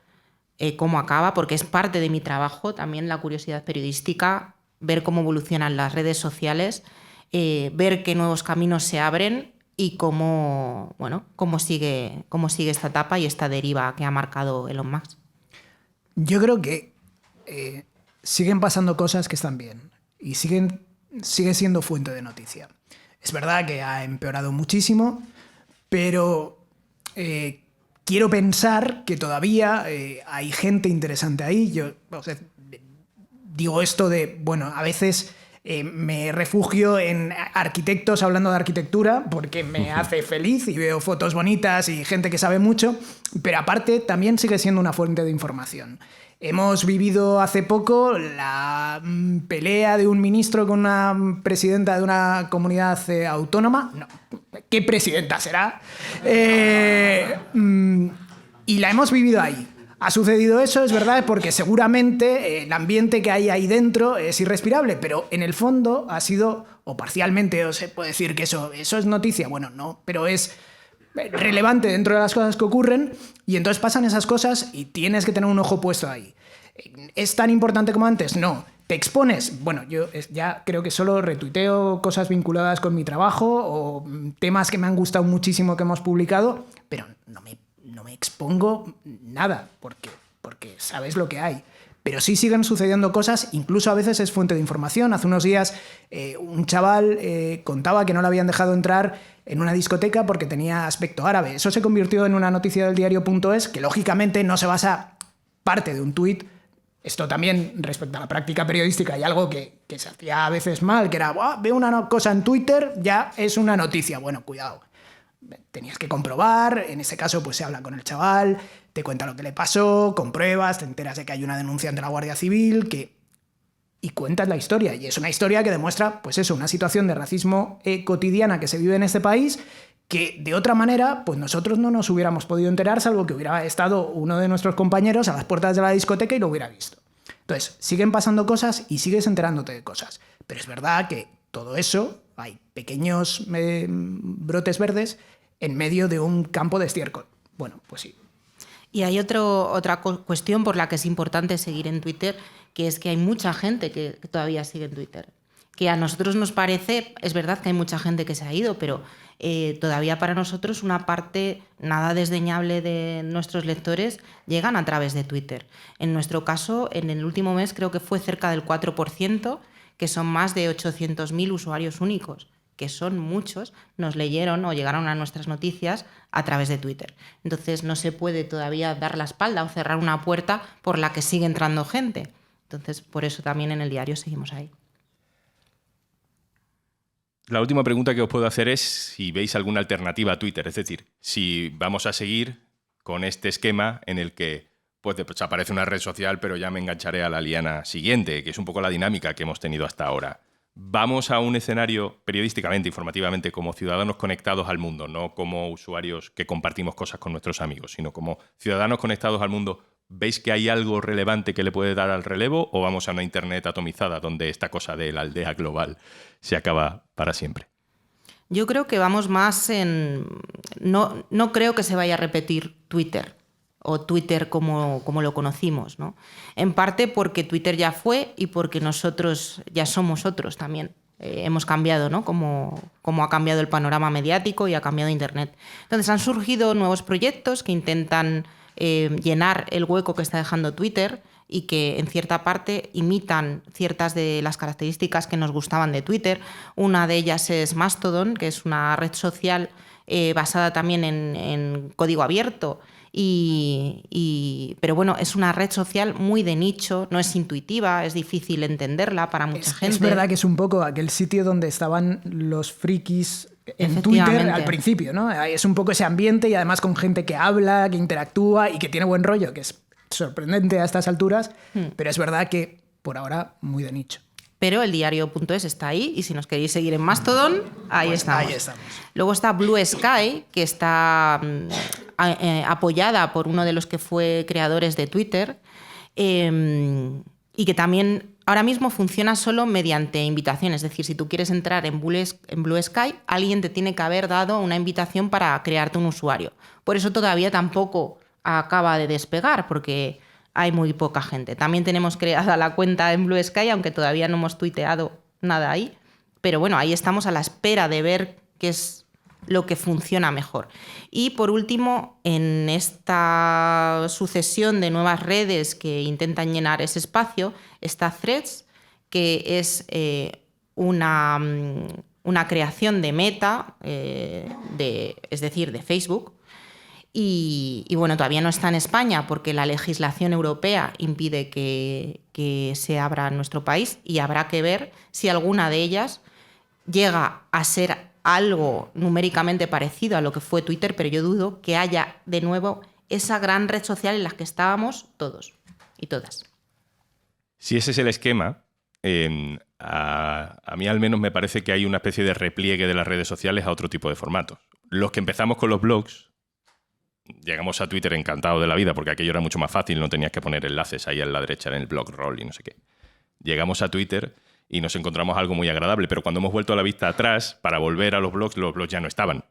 cómo acaba, porque es parte de mi trabajo también la curiosidad periodística, ver cómo evolucionan las redes sociales, ver qué nuevos caminos se abren y cómo sigue esta etapa y esta deriva que ha marcado Elon Musk. Yo creo que siguen pasando cosas que están bien y sigue siendo fuente de noticia. Es verdad que ha empeorado muchísimo, pero quiero pensar que todavía hay gente interesante ahí. Yo digo esto de, bueno, a veces me refugio en arquitectos hablando de arquitectura porque me hace feliz y veo fotos bonitas y gente que sabe mucho, pero aparte también sigue siendo una fuente de información. Hemos vivido hace poco la pelea de un ministro con una presidenta de una comunidad autónoma. No, ¿qué presidenta será? Y la hemos vivido ahí. Ha sucedido eso, es verdad, porque seguramente el ambiente que hay ahí dentro es irrespirable, pero en el fondo ha sido, o parcialmente, o se puede decir que eso es noticia. Bueno, no, pero es relevante dentro de las cosas que ocurren, y entonces pasan esas cosas y tienes que tener un ojo puesto ahí. ¿Es tan importante como antes? No. ¿Te expones? Bueno, yo ya creo que solo retuiteo cosas vinculadas con mi trabajo o temas que me han gustado muchísimo que hemos publicado, pero no me expongo nada, porque sabes lo que hay. Pero sí siguen sucediendo cosas, incluso a veces es fuente de información. Hace unos días un chaval contaba que no le habían dejado entrar en una discoteca porque tenía aspecto árabe. Eso se convirtió en una noticia del diario.es que lógicamente no se basa parte de un tuit Esto también, respecto a la práctica periodística, hay algo que se hacía a veces mal, que era, veo una cosa en Twitter, ya es una noticia. Bueno, cuidado. Tenías que comprobar, en ese caso pues se habla con el chaval, te cuenta lo que le pasó, compruebas, te enteras de que hay una denuncia ante la Guardia Civil, y cuentas la historia. Y es una historia que demuestra, pues eso, una situación de racismo cotidiana que se vive en este país, que de otra manera, pues nosotros no nos hubiéramos podido enterar, salvo que hubiera estado uno de nuestros compañeros a las puertas de la discoteca y lo hubiera visto. Entonces, siguen pasando cosas y sigues enterándote de cosas. Pero es verdad que todo eso, hay pequeños brotes verdes en medio de un campo de estiércol. Bueno, pues sí. Y hay otra cuestión por la que es importante seguir en Twitter, que es que hay mucha gente que todavía sigue en Twitter. Que a nosotros nos parece, es verdad que hay mucha gente que se ha ido, pero todavía para nosotros una parte nada desdeñable de nuestros lectores llegan a través de Twitter. En nuestro caso, en el último mes creo que fue cerca del 4%, que son más de 800.000 usuarios únicos, que son muchos, nos leyeron o llegaron a nuestras noticias a través de Twitter. Entonces no se puede todavía dar la espalda o cerrar una puerta por la que sigue entrando gente. Entonces por eso también en el diario seguimos ahí. La última pregunta que os puedo hacer es si veis alguna alternativa a Twitter, es decir, si vamos a seguir con este esquema en el que pues aparece una red social, pero ya me engancharé a la liana siguiente, que es un poco la dinámica que hemos tenido hasta ahora. Vamos a un escenario periodísticamente, informativamente, como ciudadanos conectados al mundo, no como usuarios que compartimos cosas con nuestros amigos, sino como ciudadanos conectados al mundo. ¿Veis que hay algo relevante que le puede dar al relevo o vamos a una Internet atomizada donde esta cosa de la aldea global se acaba para siempre? Yo creo que vamos más en... No creo que se vaya a repetir Twitter o Twitter como lo conocimos, ¿no? En parte porque Twitter ya fue y porque nosotros ya somos otros también. Hemos cambiado, ¿no? Como ha cambiado el panorama mediático y ha cambiado Internet. Entonces han surgido nuevos proyectos que intentan llenar el hueco que está dejando Twitter y que en cierta parte imitan ciertas de las características que nos gustaban de Twitter. Una de ellas es Mastodon, que es una red social basada también en código abierto, pero bueno, es una red social muy de nicho, no es intuitiva, es difícil entenderla para mucha gente. Es verdad que es un poco aquel sitio donde estaban los frikis en Twitter al principio, ¿no? Es un poco ese ambiente y además con gente que habla, que interactúa y que tiene buen rollo, que es sorprendente a estas alturas, pero es verdad que por ahora muy de nicho. Pero el diario.es está ahí y si nos queréis seguir en Mastodon, ahí estamos. Luego está Blue Sky, que está apoyada por uno de los que fue creadores de Twitter y que también ahora mismo funciona solo mediante invitación. Es decir, si tú quieres entrar en Blue Sky, alguien te tiene que haber dado una invitación para crearte un usuario. Por eso todavía tampoco acaba de despegar, porque hay muy poca gente. También tenemos creada la cuenta en Blue Sky, aunque todavía no hemos tuiteado nada ahí. Pero bueno, ahí estamos a la espera de ver qué es lo que funciona mejor. Y por último, en esta sucesión de nuevas redes que intentan llenar ese espacio, está Threads, que es una creación de Meta, es decir, de Facebook. Y bueno, todavía no está en España porque la legislación europea impide que se abra en nuestro país y habrá que ver si alguna de ellas llega a ser algo numéricamente parecido a lo que fue Twitter, pero yo dudo que haya de nuevo esa gran red social en la que estábamos todos y todas. Si ese es el esquema, a mí al menos me parece que hay una especie de repliegue de las redes sociales a otro tipo de formatos. Los que empezamos con los blogs, llegamos a Twitter encantado de la vida porque aquello era mucho más fácil, no tenías que poner enlaces ahí a la derecha en el blog roll y no sé qué. Llegamos a Twitter y nos encontramos algo muy agradable, pero cuando hemos vuelto a la vista atrás, para volver a los blogs ya no estaban.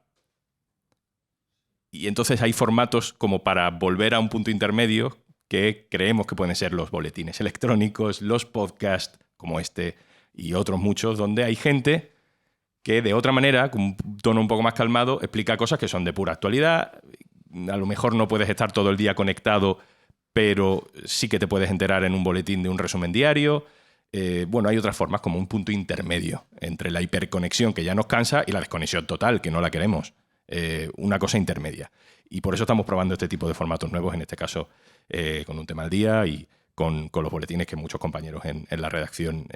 Y entonces hay formatos como para volver a un punto intermedio que creemos que pueden ser los boletines electrónicos, los podcasts como este y otros muchos, donde hay gente que de otra manera, con un tono un poco más calmado, explica cosas que son de pura actualidad. A lo mejor no puedes estar todo el día conectado, pero sí que te puedes enterar en un boletín de un resumen diario. Bueno, hay otras formas como un punto intermedio entre la hiperconexión que ya nos cansa y la desconexión total, que no la queremos. Una cosa intermedia. Y por eso estamos probando este tipo de formatos nuevos, en este caso con un tema al día y con los boletines que muchos compañeros en la redacción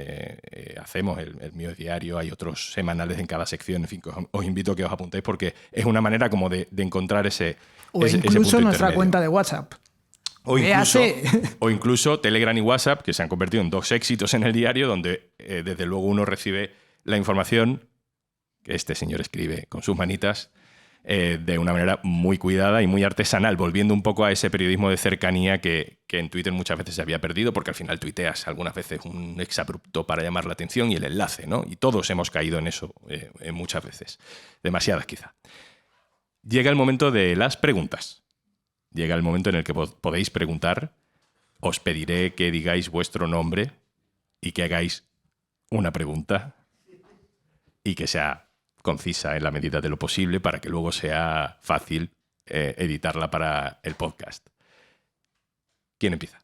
hacemos. El mío es diario, hay otros semanales en cada sección. En fin, os invito a que os apuntéis porque es una manera como de encontrar ese O ese incluso punto nuestra intermedio. cuenta de WhatsApp. O Véase. incluso Telegram y WhatsApp, que se han convertido en dos éxitos en el diario, donde desde luego uno recibe la información que este señor escribe con sus manitas de una manera muy cuidada y muy artesanal, volviendo un poco a ese periodismo de cercanía que en Twitter muchas veces se había perdido, porque al final tuiteas algunas veces un exabrupto para llamar la atención y el enlace, ¿no? Y todos hemos caído en eso muchas veces, demasiadas quizá. Llega el momento de las preguntas. Llega el momento en el que podéis preguntar. Os pediré que digáis vuestro nombre y que hagáis una pregunta y que sea concisa en la medida de lo posible para que luego sea fácil editarla para el podcast. ¿Quién empieza?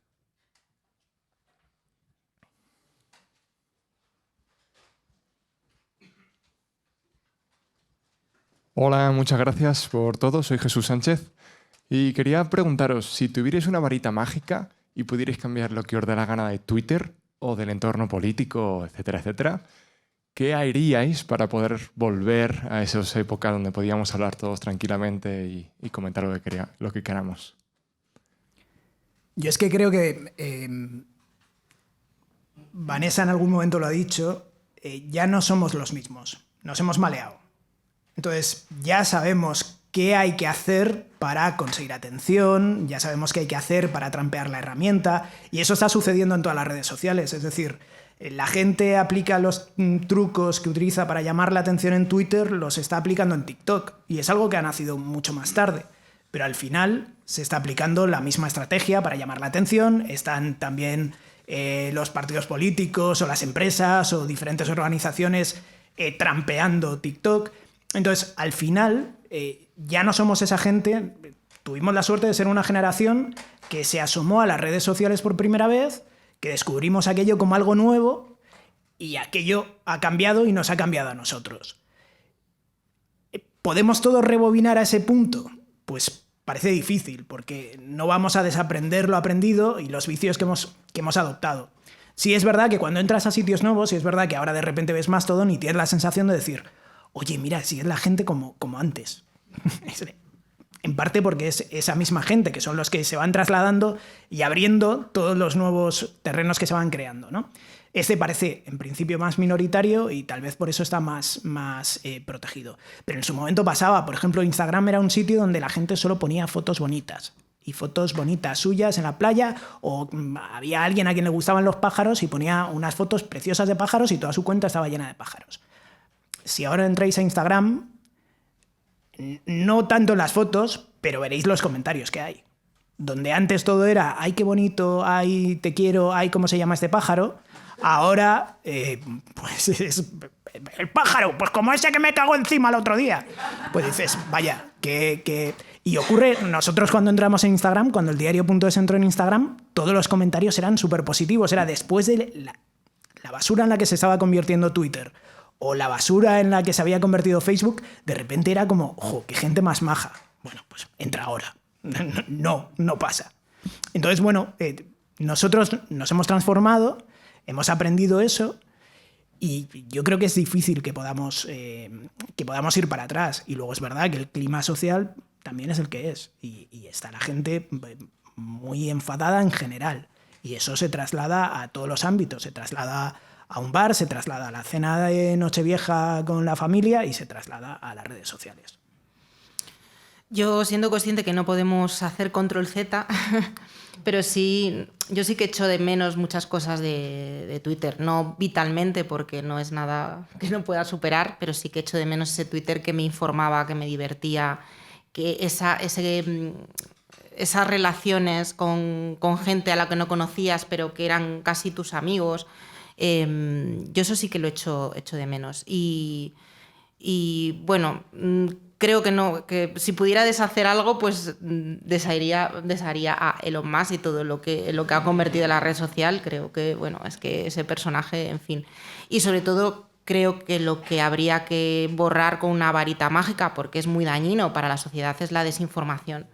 Hola, muchas gracias por todo. Soy Jesús Sánchez y quería preguntaros, si tuvierais una varita mágica y pudierais cambiar lo que os dé la gana de Twitter o del entorno político, etcétera, etcétera, ¿qué haríais para poder volver a esas épocas donde podíamos hablar todos tranquilamente y comentar lo que queramos? Yo es que creo que Vanessa en algún momento lo ha dicho, ya no somos los mismos, nos hemos maleado. Entonces ya sabemos qué hay que hacer para conseguir atención, ya sabemos qué hay que hacer para trampear la herramienta, y eso está sucediendo en todas las redes sociales. Es decir, la gente aplica los trucos que utiliza para llamar la atención en Twitter, los está aplicando en TikTok, y es algo que ha nacido mucho más tarde. Pero al final se está aplicando la misma estrategia para llamar la atención. Están también los partidos políticos o las empresas o diferentes organizaciones trampeando TikTok. Entonces, al final, ya no somos esa gente. Tuvimos la suerte de ser una generación que se asomó a las redes sociales por primera vez, que descubrimos aquello como algo nuevo y aquello ha cambiado y nos ha cambiado a nosotros. ¿Podemos todos rebobinar a ese punto? Pues parece difícil, porque no vamos a desaprender lo aprendido y los vicios que hemos adoptado. Sí es verdad que cuando entras a sitios nuevos, sí es verdad que ahora de repente ves Mastodon y tienes la sensación de decir, oye, mira, si es la gente como antes. En parte porque es esa misma gente, que son los que se van trasladando y abriendo todos los nuevos terrenos que se van creando, ¿no? Este parece, en principio, más minoritario y tal vez por eso está más protegido. Pero en su momento pasaba, por ejemplo, Instagram era un sitio donde la gente solo ponía fotos bonitas. Y fotos bonitas suyas en la playa, o había alguien a quien le gustaban los pájaros y ponía unas fotos preciosas de pájaros y toda su cuenta estaba llena de pájaros. Si ahora entráis a Instagram, no tanto en las fotos, pero veréis los comentarios que hay. Donde antes todo era, ay, qué bonito, ay, te quiero, ay, cómo se llama este pájaro, ahora, pues es el pájaro, pues como ese que me cagó encima el otro día. Pues dices, vaya, que... Y ocurre, nosotros cuando entramos en Instagram, cuando el diario.es entró en Instagram, todos los comentarios eran súper positivos. Era después de la basura en la que se estaba convirtiendo Twitter o la basura en la que se había convertido Facebook, de repente era como, ojo, qué gente más maja. Bueno, pues entra ahora. No pasa. Entonces, bueno, nosotros nos hemos transformado, hemos aprendido eso y yo creo que es difícil que podamos ir para atrás. Y luego es verdad que el clima social también es el que es y está la gente muy enfadada en general. Y eso se traslada a todos los ámbitos, se traslada a un bar, se traslada a la cena de Nochevieja con la familia y se traslada a las redes sociales. Yo, siendo consciente que no podemos hacer control Z, pero sí, yo sí que echo de menos muchas cosas de Twitter. No vitalmente, porque no es nada que no pueda superar, pero sí que echo de menos ese Twitter que me informaba, que me divertía, que esas relaciones con gente a la que no conocías, pero que eran casi tus amigos. Yo eso sí que lo echo de menos. Y bueno, creo que si pudiera deshacer algo, pues desharía a Elon Musk y todo lo que ha convertido en la red social. Creo que, bueno, es que ese personaje, en fin. Y sobre todo, creo que lo que habría que borrar con una varita mágica, porque es muy dañino para la sociedad, es la desinformación.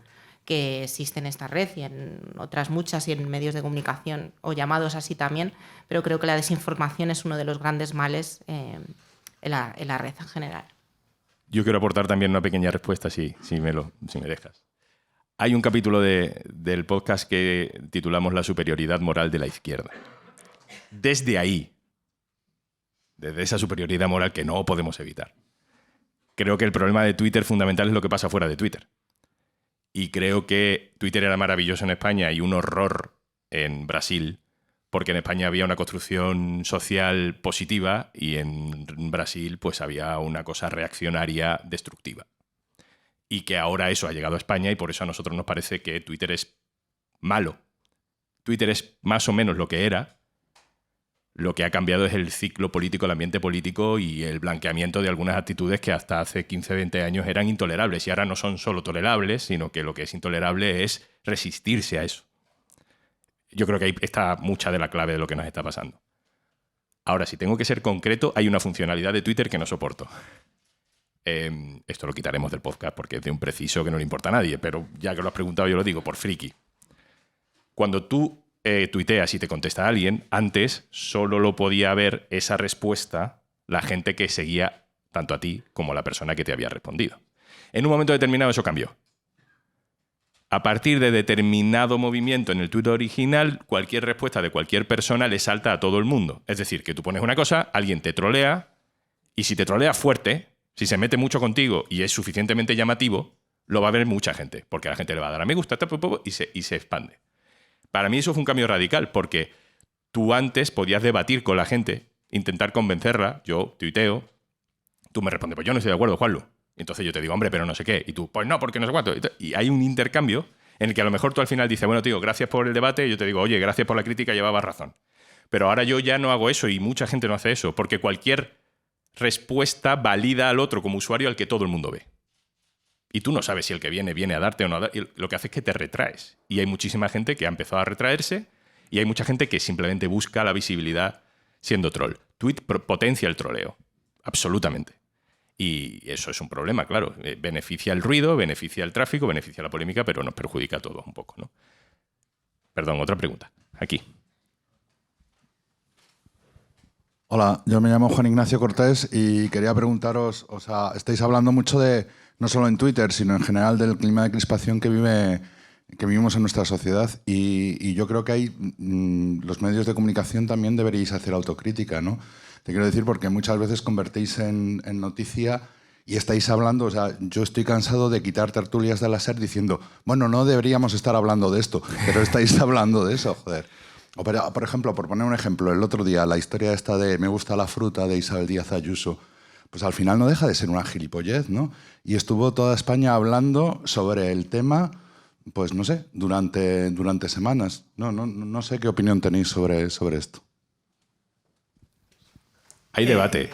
que existe en esta red y en otras muchas y en medios de comunicación o llamados así también, pero creo que la desinformación es uno de los grandes males en la red en general. Yo quiero aportar también una pequeña respuesta, si me dejas. Hay un capítulo del podcast que titulamos La superioridad moral de la izquierda. Desde ahí, desde esa superioridad moral que no podemos evitar, creo que el problema de Twitter fundamental es lo que pasa fuera de Twitter. Y creo que Twitter era maravilloso en España y un horror en Brasil, porque en España había una construcción social positiva y en Brasil pues había una cosa reaccionaria destructiva. Y que ahora eso ha llegado a España y por eso a nosotros nos parece que Twitter es malo. Twitter es más o menos lo que era. Lo que ha cambiado es el ciclo político, el ambiente político y el blanqueamiento de algunas actitudes que hasta hace 15, 20 años eran intolerables y ahora no son solo tolerables, sino que lo que es intolerable es resistirse a eso. Yo creo que ahí está mucha de la clave de lo que nos está pasando. Ahora, si tengo que ser concreto, hay una funcionalidad de Twitter que no soporto. Esto lo quitaremos del podcast porque es de un preciso que no le importa a nadie, pero ya que lo has preguntado yo lo digo, por friki. Cuando tú tuiteas y te contesta alguien, antes solo lo podía ver esa respuesta la gente que seguía tanto a ti como a la persona que te había respondido. En un momento determinado eso cambió. A partir de determinado movimiento en el tuit original, cualquier respuesta de cualquier persona le salta a todo el mundo. Es decir, que tú pones una cosa, alguien te trolea, y si te trolea fuerte, si se mete mucho contigo y es suficientemente llamativo, lo va a ver mucha gente, porque a la gente le va a dar a me gusta y se expande. Para mí eso fue un cambio radical, porque tú antes podías debatir con la gente, intentar convencerla, yo tuiteo, tú me respondes, pues yo no estoy de acuerdo, Juanlu. Entonces yo te digo, hombre, pero no sé qué. Y tú, pues no, porque no sé cuánto. Y hay un intercambio en el que a lo mejor tú al final dices, bueno, tío, gracias por el debate. Y yo te digo, oye, gracias por la crítica, llevabas razón. Pero ahora yo ya no hago eso y mucha gente no hace eso, porque cualquier respuesta valida al otro como usuario al que todo el mundo ve. Y tú no sabes si el que viene a darte o no a darte. Lo que hace es que te retraes. Y hay muchísima gente que ha empezado a retraerse y hay mucha gente que simplemente busca la visibilidad siendo troll. Tweet potencia el troleo. Absolutamente. Y eso es un problema, claro. Beneficia el ruido, beneficia el tráfico, beneficia la polémica, pero nos perjudica a todos un poco, ¿no? Perdón, otra pregunta. Aquí. Hola, yo me llamo Juan Ignacio Cortés y quería preguntaros, o sea, estáis hablando mucho de, no solo en Twitter, sino en general del clima de crispación que vivimos en nuestra sociedad y yo creo que hay los medios de comunicación también deberíais hacer autocrítica, ¿no? Te quiero decir porque muchas veces convertéis en noticia y estáis hablando, o sea, yo estoy cansado de quitar tertulias de la SER diciendo, bueno, no deberíamos estar hablando de esto, pero estáis hablando de eso, joder. O por ejemplo, por poner un ejemplo, el otro día la historia esta de Me gusta la fruta de Isabel Díaz Ayuso, pues al final no deja de ser una gilipollez, ¿no? Y estuvo toda España hablando sobre el tema, pues no sé, durante semanas. No sé qué opinión tenéis sobre esto. Hay debate.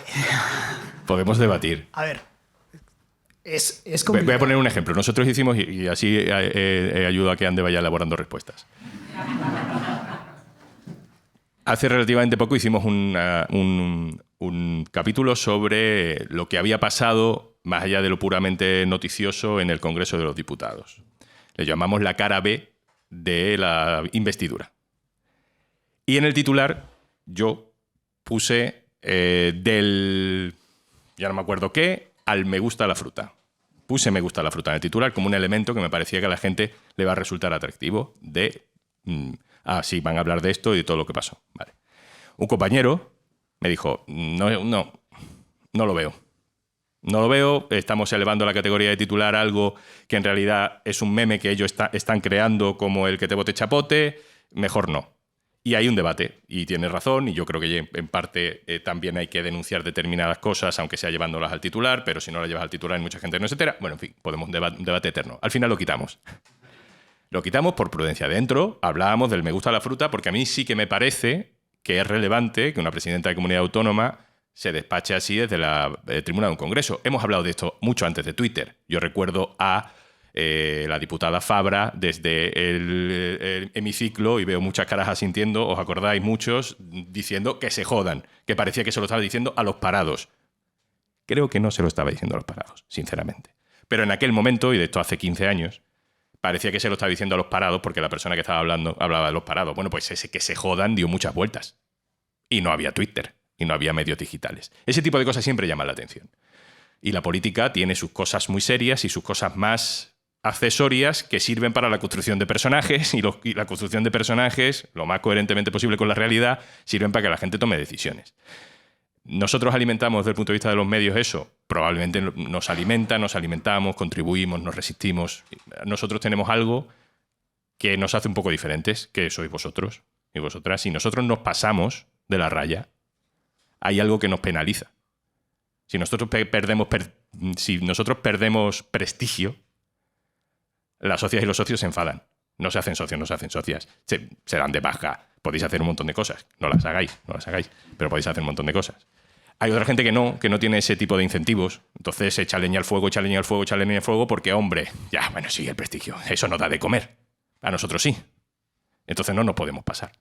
Podemos debatir. A ver, es complicado. Voy a poner un ejemplo. Nosotros hicimos, y así ayudo a que Ande vaya elaborando respuestas. Hace relativamente poco hicimos un capítulo sobre lo que había pasado, más allá de lo puramente noticioso, en el Congreso de los Diputados. Le llamamos la cara B de la investidura. Y en el titular yo puse ya no me acuerdo qué, al me gusta la fruta. Puse me gusta la fruta en el titular como un elemento que me parecía que a la gente le va a resultar atractivo de... sí, van a hablar de esto y de todo lo que pasó. Vale. Un compañero me dijo, no lo veo. No lo veo, estamos elevando a la categoría de titular algo que en realidad es un meme que ellos están creando como el que te bote chapote, mejor no. Y hay un debate, y tienes razón, y yo creo que en parte también hay que denunciar determinadas cosas, aunque sea llevándolas al titular, pero si no las llevas al titular mucha gente no se entera. Bueno, en fin, podemos un debate eterno. Al final lo quitamos. Lo quitamos por prudencia. Dentro hablábamos del me gusta la fruta, porque a mí sí que me parece que es relevante que una presidenta de comunidad autónoma se despache así desde la tribuna de un congreso. Hemos hablado de esto mucho antes de Twitter. Yo recuerdo a la diputada Fabra desde el hemiciclo, y veo muchas caras asintiendo, os acordáis muchos, diciendo que se jodan, que parecía que se lo estaba diciendo a los parados. Creo que no se lo estaba diciendo a los parados, sinceramente. Pero en aquel momento, y de esto hace 15 años, parecía que se lo estaba diciendo a los parados porque la persona que estaba hablando hablaba de los parados. Bueno, pues ese que se jodan dio muchas vueltas. Y no había Twitter, y no había medios digitales. Ese tipo de cosas siempre llaman la atención. Y la política tiene sus cosas muy serias y sus cosas más accesorias que sirven para la construcción de personajes, y la construcción de personajes, lo más coherentemente posible con la realidad, sirven para que la gente tome decisiones. ¿Nosotros alimentamos desde el punto de vista de los medios eso? Probablemente nos alimentamos, contribuimos, nos resistimos. Nosotros tenemos algo que nos hace un poco diferentes, que sois vosotros y vosotras. Si nosotros nos pasamos de la raya, hay algo que nos penaliza. Si nosotros perdemos prestigio, las socias y los socios se enfadan. No se hacen socios, no se hacen socias. Se dan de baja. Podéis hacer un montón de cosas. No las hagáis, pero podéis hacer un montón de cosas. Hay otra gente que no tiene ese tipo de incentivos. Entonces echa leña al fuego, porque, hombre, ya, bueno, sí, el prestigio. Eso nos da de comer. A nosotros sí. Entonces no nos podemos pasar.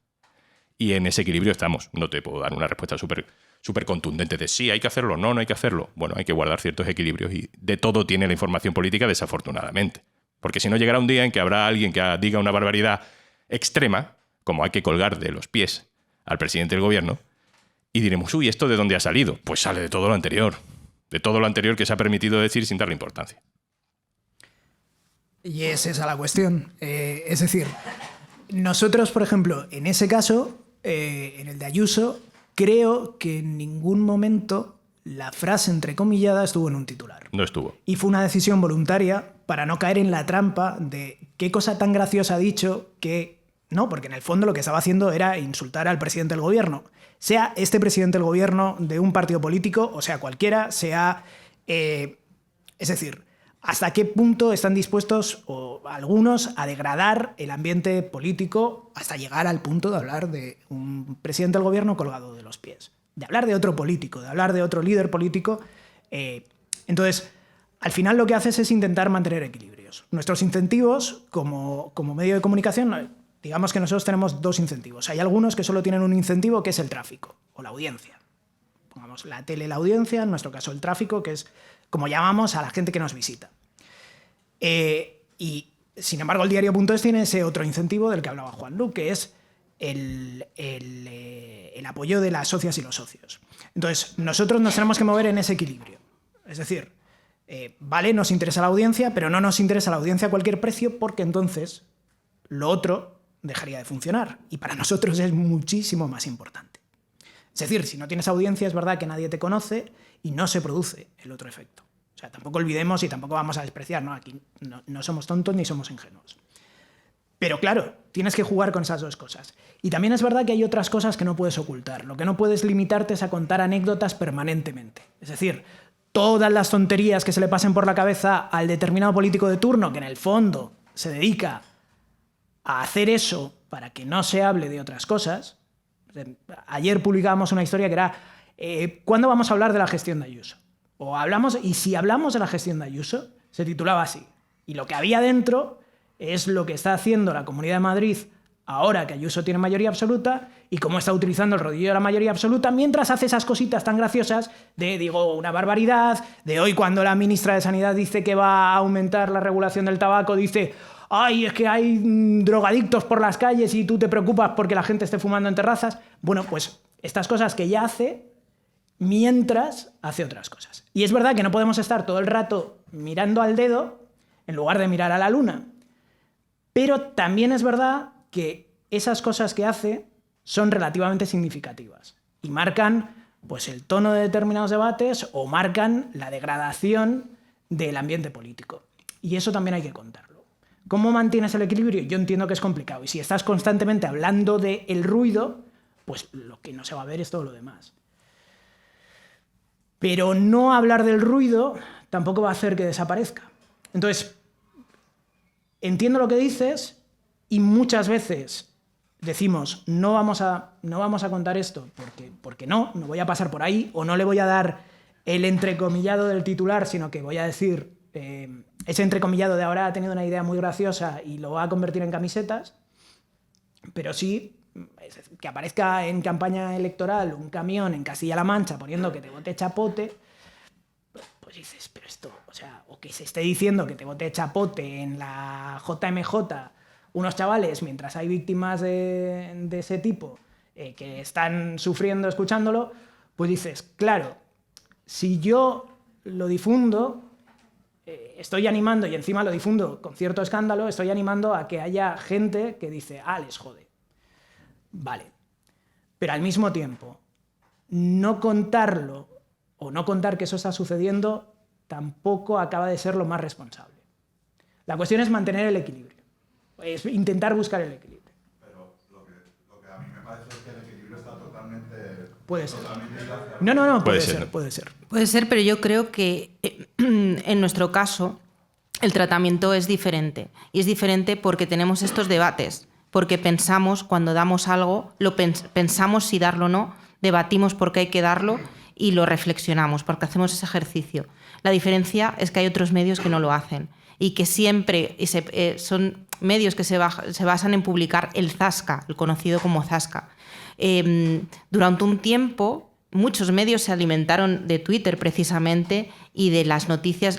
Y en ese equilibrio estamos. No te puedo dar una respuesta súper contundente de sí, hay que hacerlo, no hay que hacerlo. Bueno, hay que guardar ciertos equilibrios y de todo tiene la información política, desafortunadamente. Porque si no, llegará un día en que habrá alguien que diga una barbaridad extrema, como hay que colgar de los pies al presidente del gobierno, y diremos, uy, ¿esto de dónde ha salido? Pues sale de todo lo anterior. De todo lo anterior que se ha permitido decir sin darle importancia. Y es esa la cuestión. Es decir, nosotros, por ejemplo, en ese caso, en el de Ayuso, creo que en ningún momento la frase entrecomillada estuvo en un titular. No estuvo. Y fue una decisión voluntaria para no caer en la trampa de qué cosa tan graciosa ha dicho que... No, porque en el fondo lo que estaba haciendo era insultar al presidente del gobierno. Sea este presidente del gobierno de un partido político, o sea, cualquiera, sea... es decir, ¿hasta qué punto están dispuestos o algunos a degradar el ambiente político hasta llegar al punto de hablar de un presidente del gobierno colgado de los pies? De hablar de otro político, de hablar de otro líder político. Entonces, al final lo que haces es intentar mantener equilibrios. Nuestros incentivos como medio de comunicación, digamos que nosotros tenemos dos incentivos. Hay algunos que solo tienen un incentivo, que es el tráfico o la audiencia. Pongamos la tele, la audiencia, en nuestro caso el tráfico, que es como llamamos a la gente que nos visita. Y, sin embargo, el diario.es tiene ese otro incentivo del que hablaba Juanlu, que es el apoyo de las socias y los socios. Entonces, nosotros nos tenemos que mover en ese equilibrio. Es decir, vale, nos interesa la audiencia, pero no nos interesa la audiencia a cualquier precio, porque entonces lo otro dejaría de funcionar. Y para nosotros es muchísimo más importante. Es decir, si no tienes audiencia, es verdad que nadie te conoce y no se produce el otro efecto. O sea, tampoco olvidemos y tampoco vamos a despreciar, ¿no? Aquí no somos tontos ni somos ingenuos. Pero claro, tienes que jugar con esas dos cosas. Y también es verdad que hay otras cosas que no puedes ocultar. Lo que no puedes limitarte es a contar anécdotas permanentemente. Es decir, todas las tonterías que se le pasen por la cabeza al determinado político de turno, que en el fondo se dedica a hacer eso para que no se hable de otras cosas. Ayer publicábamos una historia que era ¿cuándo vamos a hablar de la gestión de Ayuso? Y si hablamos de la gestión de Ayuso, se titulaba así. Y lo que había dentro es lo que está haciendo la Comunidad de Madrid ahora que Ayuso tiene mayoría absoluta y cómo está utilizando el rodillo de la mayoría absoluta mientras hace esas cositas tan graciosas de, digo, una barbaridad, de hoy cuando la ministra de Sanidad dice que va a aumentar la regulación del tabaco, dice, ay, es que hay drogadictos por las calles y tú te preocupas porque la gente esté fumando en terrazas. Bueno, pues estas cosas que ella hace mientras hace otras cosas. Y es verdad que no podemos estar todo el rato mirando al dedo en lugar de mirar a la luna. Pero también es verdad que esas cosas que hace son relativamente significativas y marcan pues, el tono de determinados debates o marcan la degradación del ambiente político. Y eso también hay que contarlo. ¿Cómo mantienes el equilibrio? Yo entiendo que es complicado. Y si estás constantemente hablando del ruido, pues lo que no se va a ver es todo lo demás. Pero no hablar del ruido tampoco va a hacer que desaparezca. Entonces, entiendo lo que dices y muchas veces decimos no vamos a contar esto porque no voy a pasar por ahí o no le voy a dar el entrecomillado del titular, sino que voy a decir ese entrecomillado de ahora ha tenido una idea muy graciosa y lo va a convertir en camisetas, pero sí que aparezca en campaña electoral un camión en Castilla-La Mancha poniendo que te bote chapote, pues dices, pero esto, o sea, o que se esté diciendo que te bote chapote en la JMJ unos chavales mientras hay víctimas de ese tipo que están sufriendo escuchándolo, pues dices, claro, si yo lo difundo, estoy animando, y encima lo difundo con cierto escándalo, estoy animando a que haya gente que dice, les jode. Vale. Pero al mismo tiempo, no contarlo o no contar que eso está sucediendo tampoco acaba de ser lo más responsable. La cuestión es mantener el equilibrio, es intentar buscar el equilibrio. Pero lo que a mí me parece es que el equilibrio está totalmente... Puede ser. No, puede ser. Puede ser, pero yo creo que en nuestro caso el tratamiento es diferente. Y es diferente porque tenemos estos debates, porque pensamos cuando damos algo, pensamos si darlo o no, debatimos por qué hay que darlo y lo reflexionamos, porque hacemos ese ejercicio. La diferencia es que hay otros medios que no lo hacen y que siempre son medios que se basan en publicar el zasca, el conocido como zasca. Durante un tiempo, muchos medios se alimentaron de Twitter precisamente y de las noticias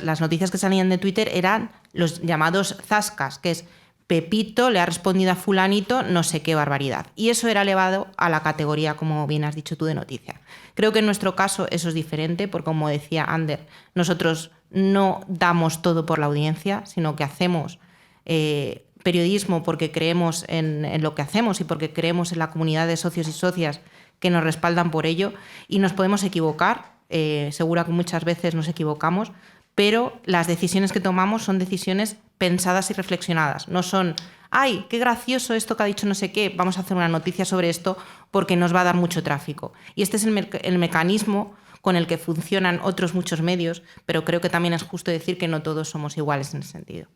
que salían de Twitter eran los llamados zascas, que es Pepito le ha respondido a fulanito no sé qué barbaridad. Y eso era elevado a la categoría, como bien has dicho tú, de noticia. Creo que en nuestro caso eso es diferente, porque como decía Ander, nosotros no damos todo por la audiencia, sino que hacemos periodismo porque creemos en lo que hacemos y porque creemos en la comunidad de socios y socias que nos respaldan por ello, y nos podemos equivocar, seguro que muchas veces nos equivocamos, pero las decisiones que tomamos son decisiones pensadas y reflexionadas. No son, ¡ay, qué gracioso esto que ha dicho no sé qué! Vamos a hacer una noticia sobre esto porque nos va a dar mucho tráfico. Y este es el mecanismo con el que funcionan otros muchos medios, pero creo que también es justo decir que no todos somos iguales en ese sentido.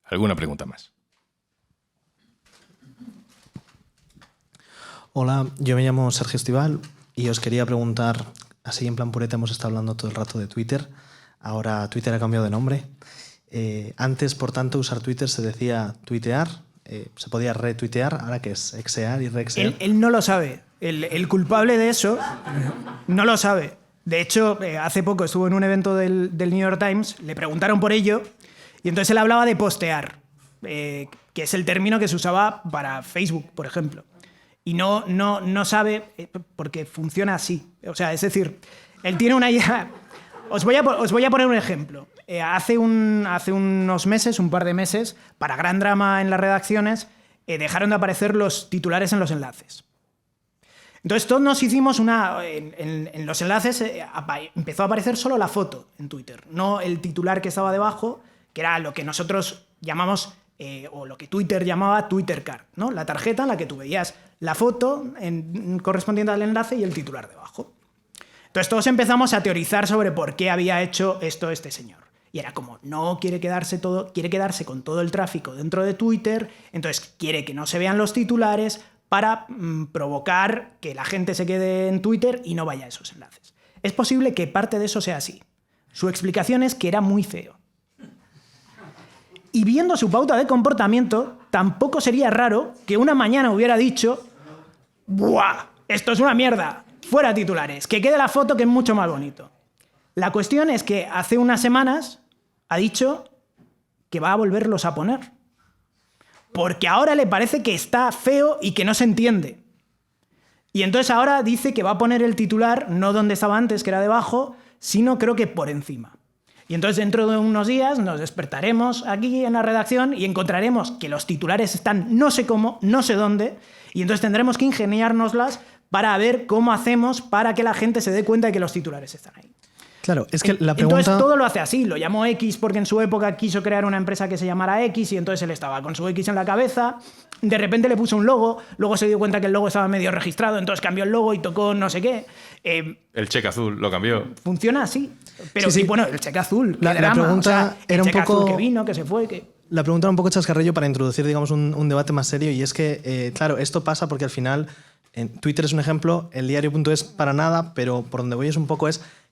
¿Alguna pregunta más? Hola, yo me llamo Sergio Estival y os quería preguntar, así en plan pureta hemos estado hablando todo el rato de Twitter, ahora Twitter ha cambiado de nombre. Antes, por tanto, usar Twitter se decía tuitear, se podía retuitear, ahora que es exear y reexear. Él no lo sabe, el culpable de eso no lo sabe. De hecho, hace poco estuvo en un evento del New York Times, le preguntaron por ello, y entonces él hablaba de postear, que es el término que se usaba para Facebook, por ejemplo. Y no sabe porque funciona así. O sea, es decir, él tiene una idea... Os voy a poner un ejemplo. Hace unos meses, un par de meses, para gran drama en las redacciones, dejaron de aparecer los titulares en los enlaces. Entonces todos nos hicimos en los enlaces empezó a aparecer solo la foto en Twitter, no el titular que estaba debajo, que era lo que nosotros llamamos, o lo que Twitter llamaba Twitter Card, ¿no? La tarjeta en la que tú veías la foto correspondiente al enlace y el titular debajo. Entonces todos empezamos a teorizar sobre por qué había hecho esto este señor. Y era como, no quiere quedarse con todo el tráfico dentro de Twitter, entonces quiere que no se vean los titulares para provocar que la gente se quede en Twitter y no vaya a esos enlaces. Es posible que parte de eso sea así. Su explicación es que era muy feo. Y viendo su pauta de comportamiento, tampoco sería raro que una mañana hubiera dicho, ¡buah! Esto es una mierda. Fuera titulares. Que quede la foto, que es mucho más bonito. La cuestión es que hace unas semanas ha dicho que va a volverlos a poner. Porque ahora le parece que está feo y que no se entiende. Y entonces ahora dice que va a poner el titular no donde estaba antes, que era debajo, sino creo que por encima. Y entonces dentro de unos días nos despertaremos aquí en la redacción y encontraremos que los titulares están no sé cómo, no sé dónde, y entonces tendremos que ingeniárnoslas para ver cómo hacemos para que la gente se dé cuenta de que los titulares están ahí. Claro, es que la pregunta... Entonces todo lo hace así, lo llamó X porque en su época quiso crear una empresa que se llamara X y entonces él estaba con su X en la cabeza, de repente le puso un logo, luego se dio cuenta que el logo estaba medio registrado, entonces cambió el logo y tocó no sé qué. El cheque azul lo cambió. Funciona así. Pero sí. Y bueno, el cheque azul, la pregunta, o sea, era un poco... azul que vino, que se fue, que... La pregunta era un poco chascarrillo para introducir, digamos, un debate más serio, y es que, claro, esto pasa porque al final, Twitter es un ejemplo, el diario.es para nada, pero por donde voy es un poco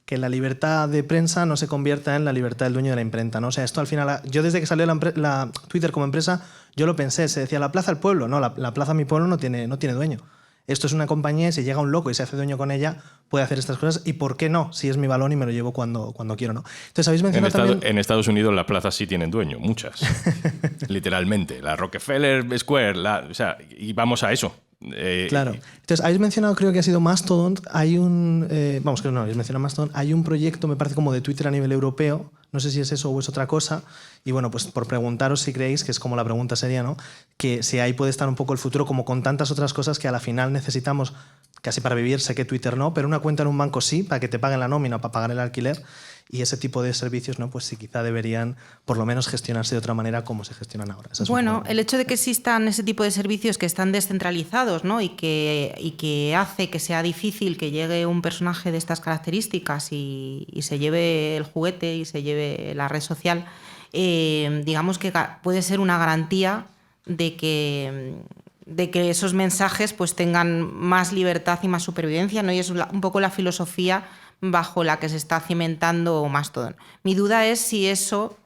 que la libertad de prensa no se convierta en la libertad del dueño de la imprenta, ¿no? O sea, esto al final, yo desde que salió la Twitter como empresa, yo lo pensé, se decía la plaza del pueblo, no, la plaza de mi pueblo no tiene dueño. Esto es una compañía y si llega un loco y se hace dueño con ella, puede hacer estas cosas. ¿Y por qué no? Si es mi balón y me lo llevo cuando quiero, ¿no? Entonces, habéis mencionado también... En Estados Unidos las plazas sí tienen dueño, muchas. Literalmente. La Rockefeller Square, o sea, y vamos a eso. Claro. Entonces, habéis mencionado, creo que ha sido Mastodon. Hay un... vamos, que no habéis mencionado Mastodon. Hay un proyecto, me parece, como de Twitter a nivel europeo. No sé si es eso o es otra cosa. Y bueno, pues por preguntaros si creéis, que es como la pregunta sería, ¿no? Que si ahí puede estar un poco el futuro, como con tantas otras cosas que a la final necesitamos casi para vivir. Sé que Twitter no, pero una cuenta en un banco sí, para que te paguen la nómina, para pagar el alquiler. Y ese tipo de servicios, ¿no? Pues sí, quizá deberían por lo menos gestionarse de otra manera como se gestionan ahora. Bueno, el hecho de que existan ese tipo de servicios que están descentralizados, ¿no? y que hace que sea difícil que llegue un personaje de estas características y se lleve el juguete y se lleve la red social, digamos que puede ser una garantía de que esos mensajes pues tengan más libertad y más supervivencia, ¿no? Y es un poco la filosofía bajo la que se está cimentando Mastodon. Mi duda es si eso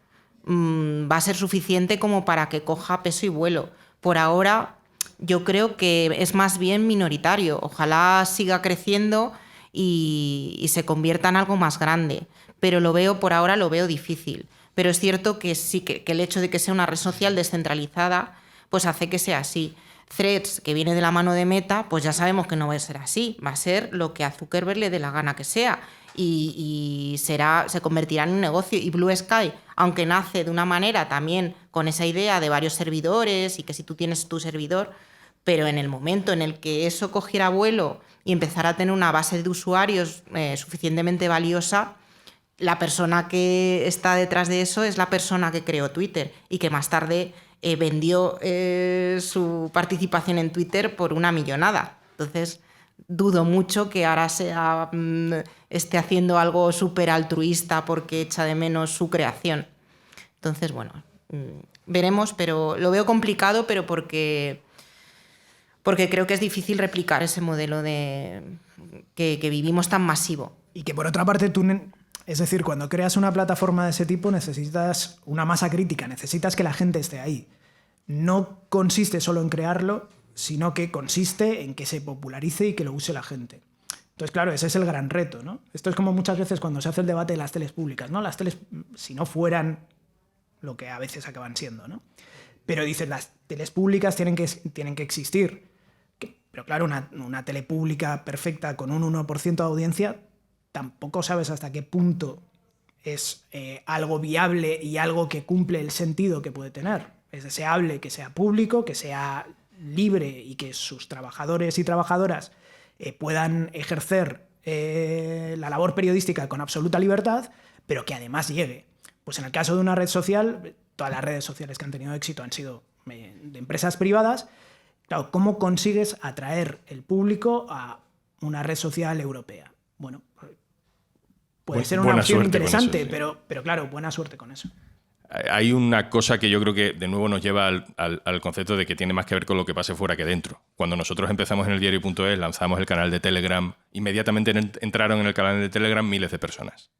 va a ser suficiente como para que coja peso y vuelo. Por ahora yo creo que es más bien minoritario. Ojalá siga creciendo y se convierta en algo más grande. Pero por ahora lo veo difícil. Pero es cierto que sí que el hecho de que sea una red social descentralizada pues hace que sea así. Threads, que viene de la mano de Meta, pues ya sabemos que no va a ser así. Va a ser lo que a Zuckerberg le dé la gana que sea. Y se convertirá en un negocio. Y Blue Sky, aunque nace de una manera también con esa idea de varios servidores y que si tú tienes tu servidor, pero en el momento en el que eso cogiera vuelo y empezara a tener una base de usuarios suficientemente valiosa, la persona que está detrás de eso es la persona que creó Twitter y que más tarde vendió su participación en Twitter por una millonada. Entonces, dudo mucho que ahora esté haciendo algo súper altruista porque echa de menos su creación. Entonces, bueno, veremos, pero lo veo complicado, pero porque creo que es difícil replicar ese modelo que vivimos tan masivo. Y que por otra parte es decir, cuando creas una plataforma de ese tipo necesitas una masa crítica, necesitas que la gente esté ahí. No consiste solo en crearlo, sino que consiste en que se popularice y que lo use la gente. Entonces, claro, ese es el gran reto, ¿no? Esto es como muchas veces cuando se hace el debate de las teles públicas, ¿no? Las teles, si no fueran lo que a veces acaban siendo, ¿no? Pero dicen, las teles públicas tienen que existir. Pero claro, una tele pública perfecta con un 1% de audiencia, tampoco sabes hasta qué punto es algo viable y algo que cumple el sentido que puede tener. Es deseable que sea público, que sea libre y que sus trabajadores y trabajadoras puedan ejercer la labor periodística con absoluta libertad, pero que además llegue. Pues en el caso de una red social, todas las redes sociales que han tenido éxito han sido de empresas privadas. Claro, ¿cómo consigues atraer el público a una red social europea? Bueno, puede ser una opción interesante, eso, sí. pero claro, buena suerte con eso. Hay una cosa que yo creo que de nuevo nos lleva al concepto de que tiene más que ver con lo que pase fuera que dentro. Cuando nosotros empezamos en el diario.es, lanzamos el canal de Telegram, inmediatamente entraron en el canal de Telegram miles de personas.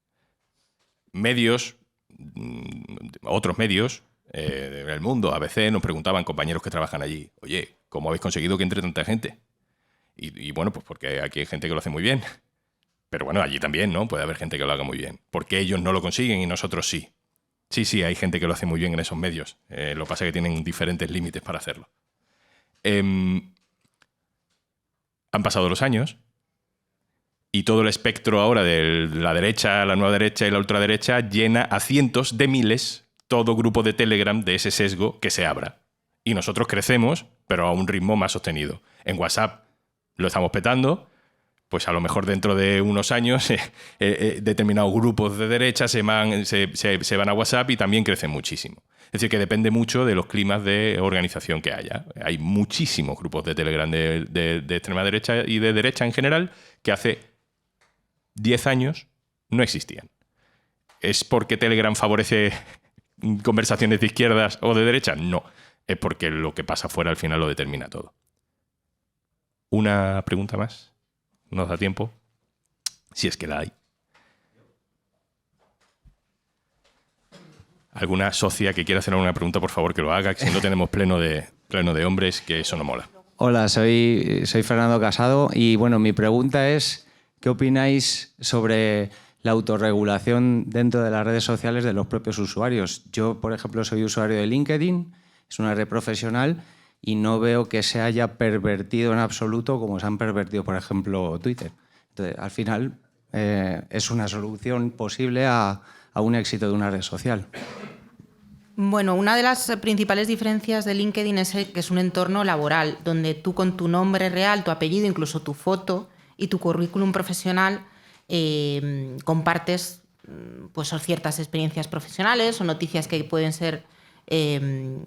Medios, otros medios del mundo, ABC, nos preguntaban, compañeros que trabajan allí, oye, ¿cómo habéis conseguido que entre tanta gente? Y bueno, pues porque aquí hay gente que lo hace muy bien. Pero bueno, allí también, ¿no? Puede haber gente que lo haga muy bien. Porque ellos no lo consiguen y nosotros sí. Sí, hay gente que lo hace muy bien en esos medios. Lo que pasa es que tienen diferentes límites para hacerlo. Han pasado los años y todo el espectro ahora de la derecha, la nueva derecha y la ultraderecha llena a cientos de miles todo grupo de Telegram de ese sesgo que se abra. Y nosotros crecemos, pero a un ritmo más sostenido. En WhatsApp lo estamos petando. Pues a lo mejor dentro de unos años determinados grupos de derecha se van a WhatsApp y también crecen muchísimo. Es decir, que depende mucho de los climas de organización que haya. Hay muchísimos grupos de Telegram de extrema derecha y de derecha en general que hace 10 años no existían. ¿Es porque Telegram favorece conversaciones de izquierdas o de derecha? No. Es porque lo que pasa fuera al final lo determina todo. ¿Una pregunta más? ¿Nos da tiempo? Si es que la hay. ¿Alguna socia que quiera hacer alguna pregunta, por favor, que lo haga? Que si no tenemos pleno de hombres, que eso no mola. Hola, soy Fernando Casado y bueno, mi pregunta es, ¿qué opináis sobre la autorregulación dentro de las redes sociales de los propios usuarios? Yo, por ejemplo, soy usuario de LinkedIn, es una red profesional y no veo que se haya pervertido en absoluto como se han pervertido, por ejemplo, Twitter. Entonces, al final, es una solución posible a un éxito de una red social. Bueno, una de las principales diferencias de LinkedIn es que es un entorno laboral, donde tú con tu nombre real, tu apellido, incluso tu foto y tu currículum profesional compartes pues, ciertas experiencias profesionales o noticias que pueden ser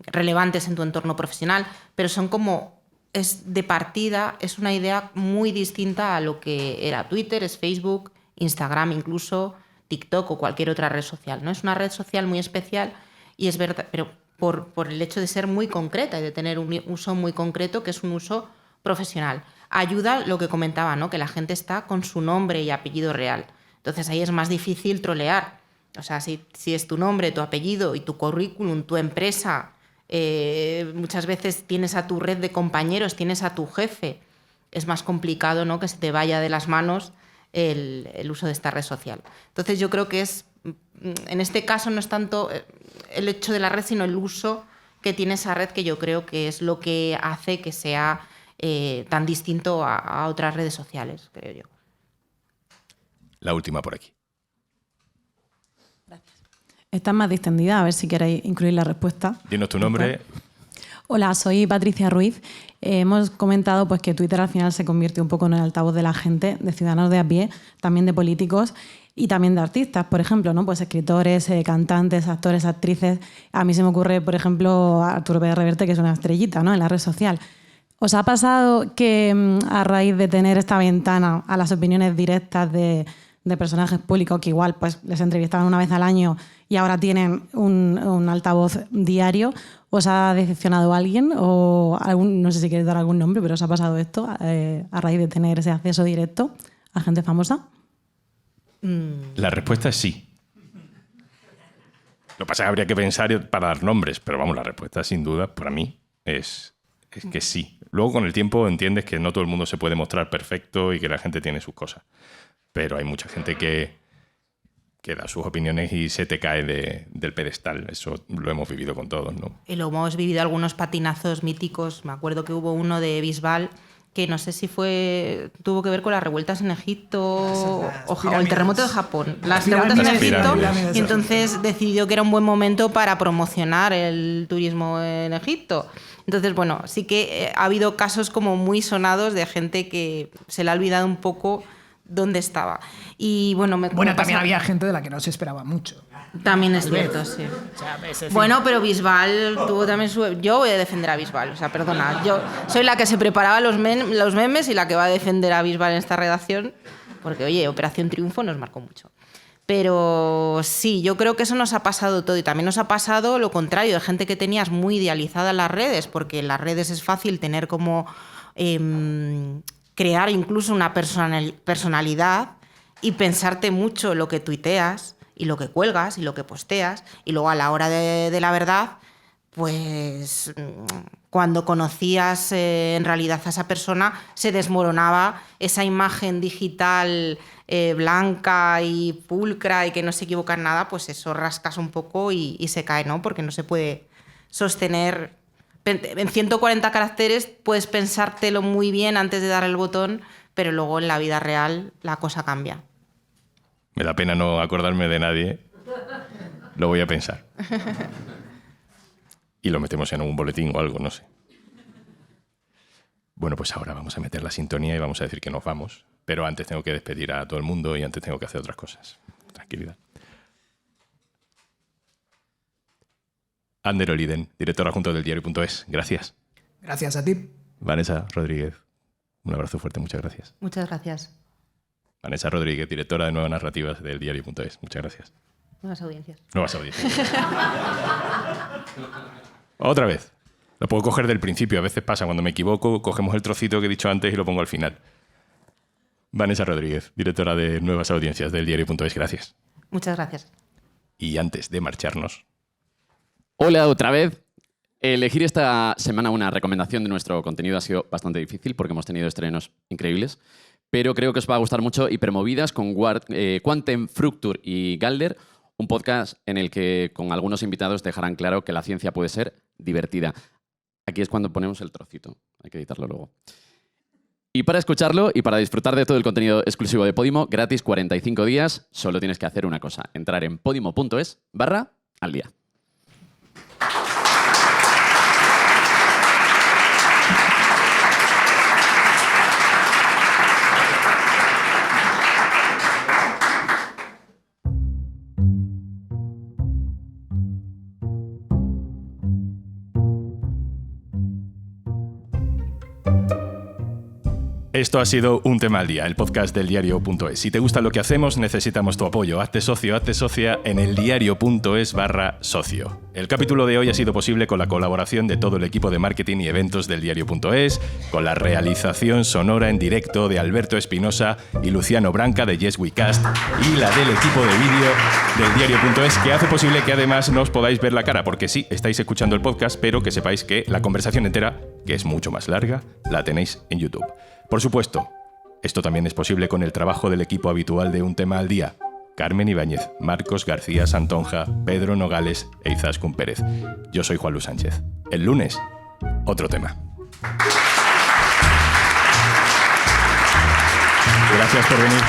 relevantes en tu entorno profesional, pero son como, es de partida, es una idea muy distinta a lo que era Twitter, es Facebook, Instagram incluso, TikTok o cualquier otra red social, ¿no? Es una red social muy especial y es verdad, pero por el hecho de ser muy concreta y de tener un uso muy concreto, que es un uso profesional. Ayuda lo que comentaba, ¿no? Que la gente está con su nombre y apellido real. Entonces ahí es más difícil trolear. O sea, si es tu nombre, tu apellido y tu currículum, tu empresa, muchas veces tienes a tu red de compañeros, tienes a tu jefe, es más complicado, ¿no? Que se te vaya de las manos el uso de esta red social. Entonces yo creo que en este caso no es tanto el hecho de la red, sino el uso que tiene esa red, que yo creo que es lo que hace que sea tan distinto a otras redes sociales, creo yo. La última por aquí. Esta es más distendida, a ver si queréis incluir la respuesta. Dinos tu nombre. Hola, soy Patricia Ruiz. Hemos comentado pues, que Twitter al final se convierte un poco en el altavoz de la gente, de ciudadanos de a pie, también de políticos y también de artistas, por ejemplo, ¿no? Pues escritores, cantantes, actores, actrices. A mí se me ocurre, por ejemplo, Arturo Pérez Reverte, que es una estrellita, ¿no? En la red social. ¿Os ha pasado que a raíz de tener esta ventana a las opiniones directas de personajes públicos que igual pues, les entrevistaban una vez al año y ahora tienen un altavoz diario, os ha decepcionado alguien? O no sé si queréis dar algún nombre, pero ¿os ha pasado esto a raíz de tener ese acceso directo a gente famosa? La respuesta es sí. Lo que pasa es que habría que pensar para dar nombres, pero vamos, la respuesta sin duda para mí es que sí. Luego con el tiempo entiendes que no todo el mundo se puede mostrar perfecto y que la gente tiene sus cosas. Pero hay mucha gente que da sus opiniones y se te cae del pedestal. Eso lo hemos vivido con todos, ¿no? Y lo hemos vivido algunos patinazos míticos. Me acuerdo que hubo uno de Bisbal que no sé si tuvo que ver con las revueltas en Egipto o el terremoto de Japón. Las revueltas en Egipto. Y entonces decidió que era un buen momento para promocionar el turismo en Egipto. Entonces, bueno, sí que ha habido casos como muy sonados de gente que se le ha olvidado un poco dónde estaba. Y bueno, también había gente de la que no se esperaba mucho. También es cierto, sí. O sea, bueno, pero Bisbal tuvo también su... Yo voy a defender a Bisbal, o sea, perdona. Yo soy la que se preparaba los memes y la que va a defender a Bisbal en esta redacción, porque, oye, Operación Triunfo nos marcó mucho. Pero sí, yo creo que eso nos ha pasado todo. Y también nos ha pasado lo contrario, de gente que tenías muy idealizada en las redes, porque en las redes es fácil tener como... crear incluso una personalidad y pensarte mucho lo que tuiteas y lo que cuelgas y lo que posteas, y luego a la hora de la verdad, pues cuando conocías en realidad a esa persona se desmoronaba esa imagen digital blanca y pulcra y que no se equivoca en nada, pues eso rascas un poco y se cae, ¿no? Porque no se puede sostener. En 140 caracteres puedes pensártelo muy bien antes de dar el botón, pero luego en la vida real la cosa cambia. Me da pena no acordarme de nadie. Lo voy a pensar. Y lo metemos en un boletín o algo, no sé. Bueno, pues ahora vamos a meter la sintonía y vamos a decir que nos vamos. Pero antes tengo que despedir a todo el mundo y antes tengo que hacer otras cosas. Tranquilidad. Ander Oliden, directora adjunta del diario.es. Gracias. Gracias a ti. Vanessa Rodríguez, un abrazo fuerte, muchas gracias. Muchas gracias. Vanessa Rodríguez, directora de Nuevas Narrativas del diario.es. Muchas gracias. Nuevas audiencias. Nuevas audiencias. Otra vez. Lo puedo coger del principio. A veces pasa, cuando me equivoco, cogemos el trocito que he dicho antes y lo pongo al final. Vanessa Rodríguez, directora de Nuevas Audiencias del diario.es. Gracias. Muchas gracias. Y antes de marcharnos... Hola otra vez. Elegir esta semana una recomendación de nuestro contenido ha sido bastante difícil porque hemos tenido estrenos increíbles, pero creo que os va a gustar mucho Hipermovidas con Quantum Fracture y Galder, un podcast en el que con algunos invitados dejarán claro que la ciencia puede ser divertida. Aquí es cuando ponemos el trocito, hay que editarlo luego. Y para escucharlo y para disfrutar de todo el contenido exclusivo de Podimo, gratis 45 días, solo tienes que hacer una cosa, entrar en podimo.es/al día. Esto ha sido Un Tema al Día, el podcast del diario.es. Si te gusta lo que hacemos, necesitamos tu apoyo. Hazte socio, hazte socia en eldiario.es/socio. El capítulo de hoy ha sido posible con la colaboración de todo el equipo de marketing y eventos del diario.es, con la realización sonora en directo de Alberto Espinosa y Luciano Branca de Yes We Cast y la del equipo de vídeo del diario.es, que hace posible que además no os podáis ver la cara, porque sí, estáis escuchando el podcast, pero que sepáis que la conversación entera, que es mucho más larga, la tenéis en YouTube. Por supuesto, esto también es posible con el trabajo del equipo habitual de Un Tema al Día. Carmen Ibáñez, Marcos García Santonja, Pedro Nogales e Izaskun Pérez. Yo soy Juan Luis Sánchez. El lunes, otro tema. Gracias por venir.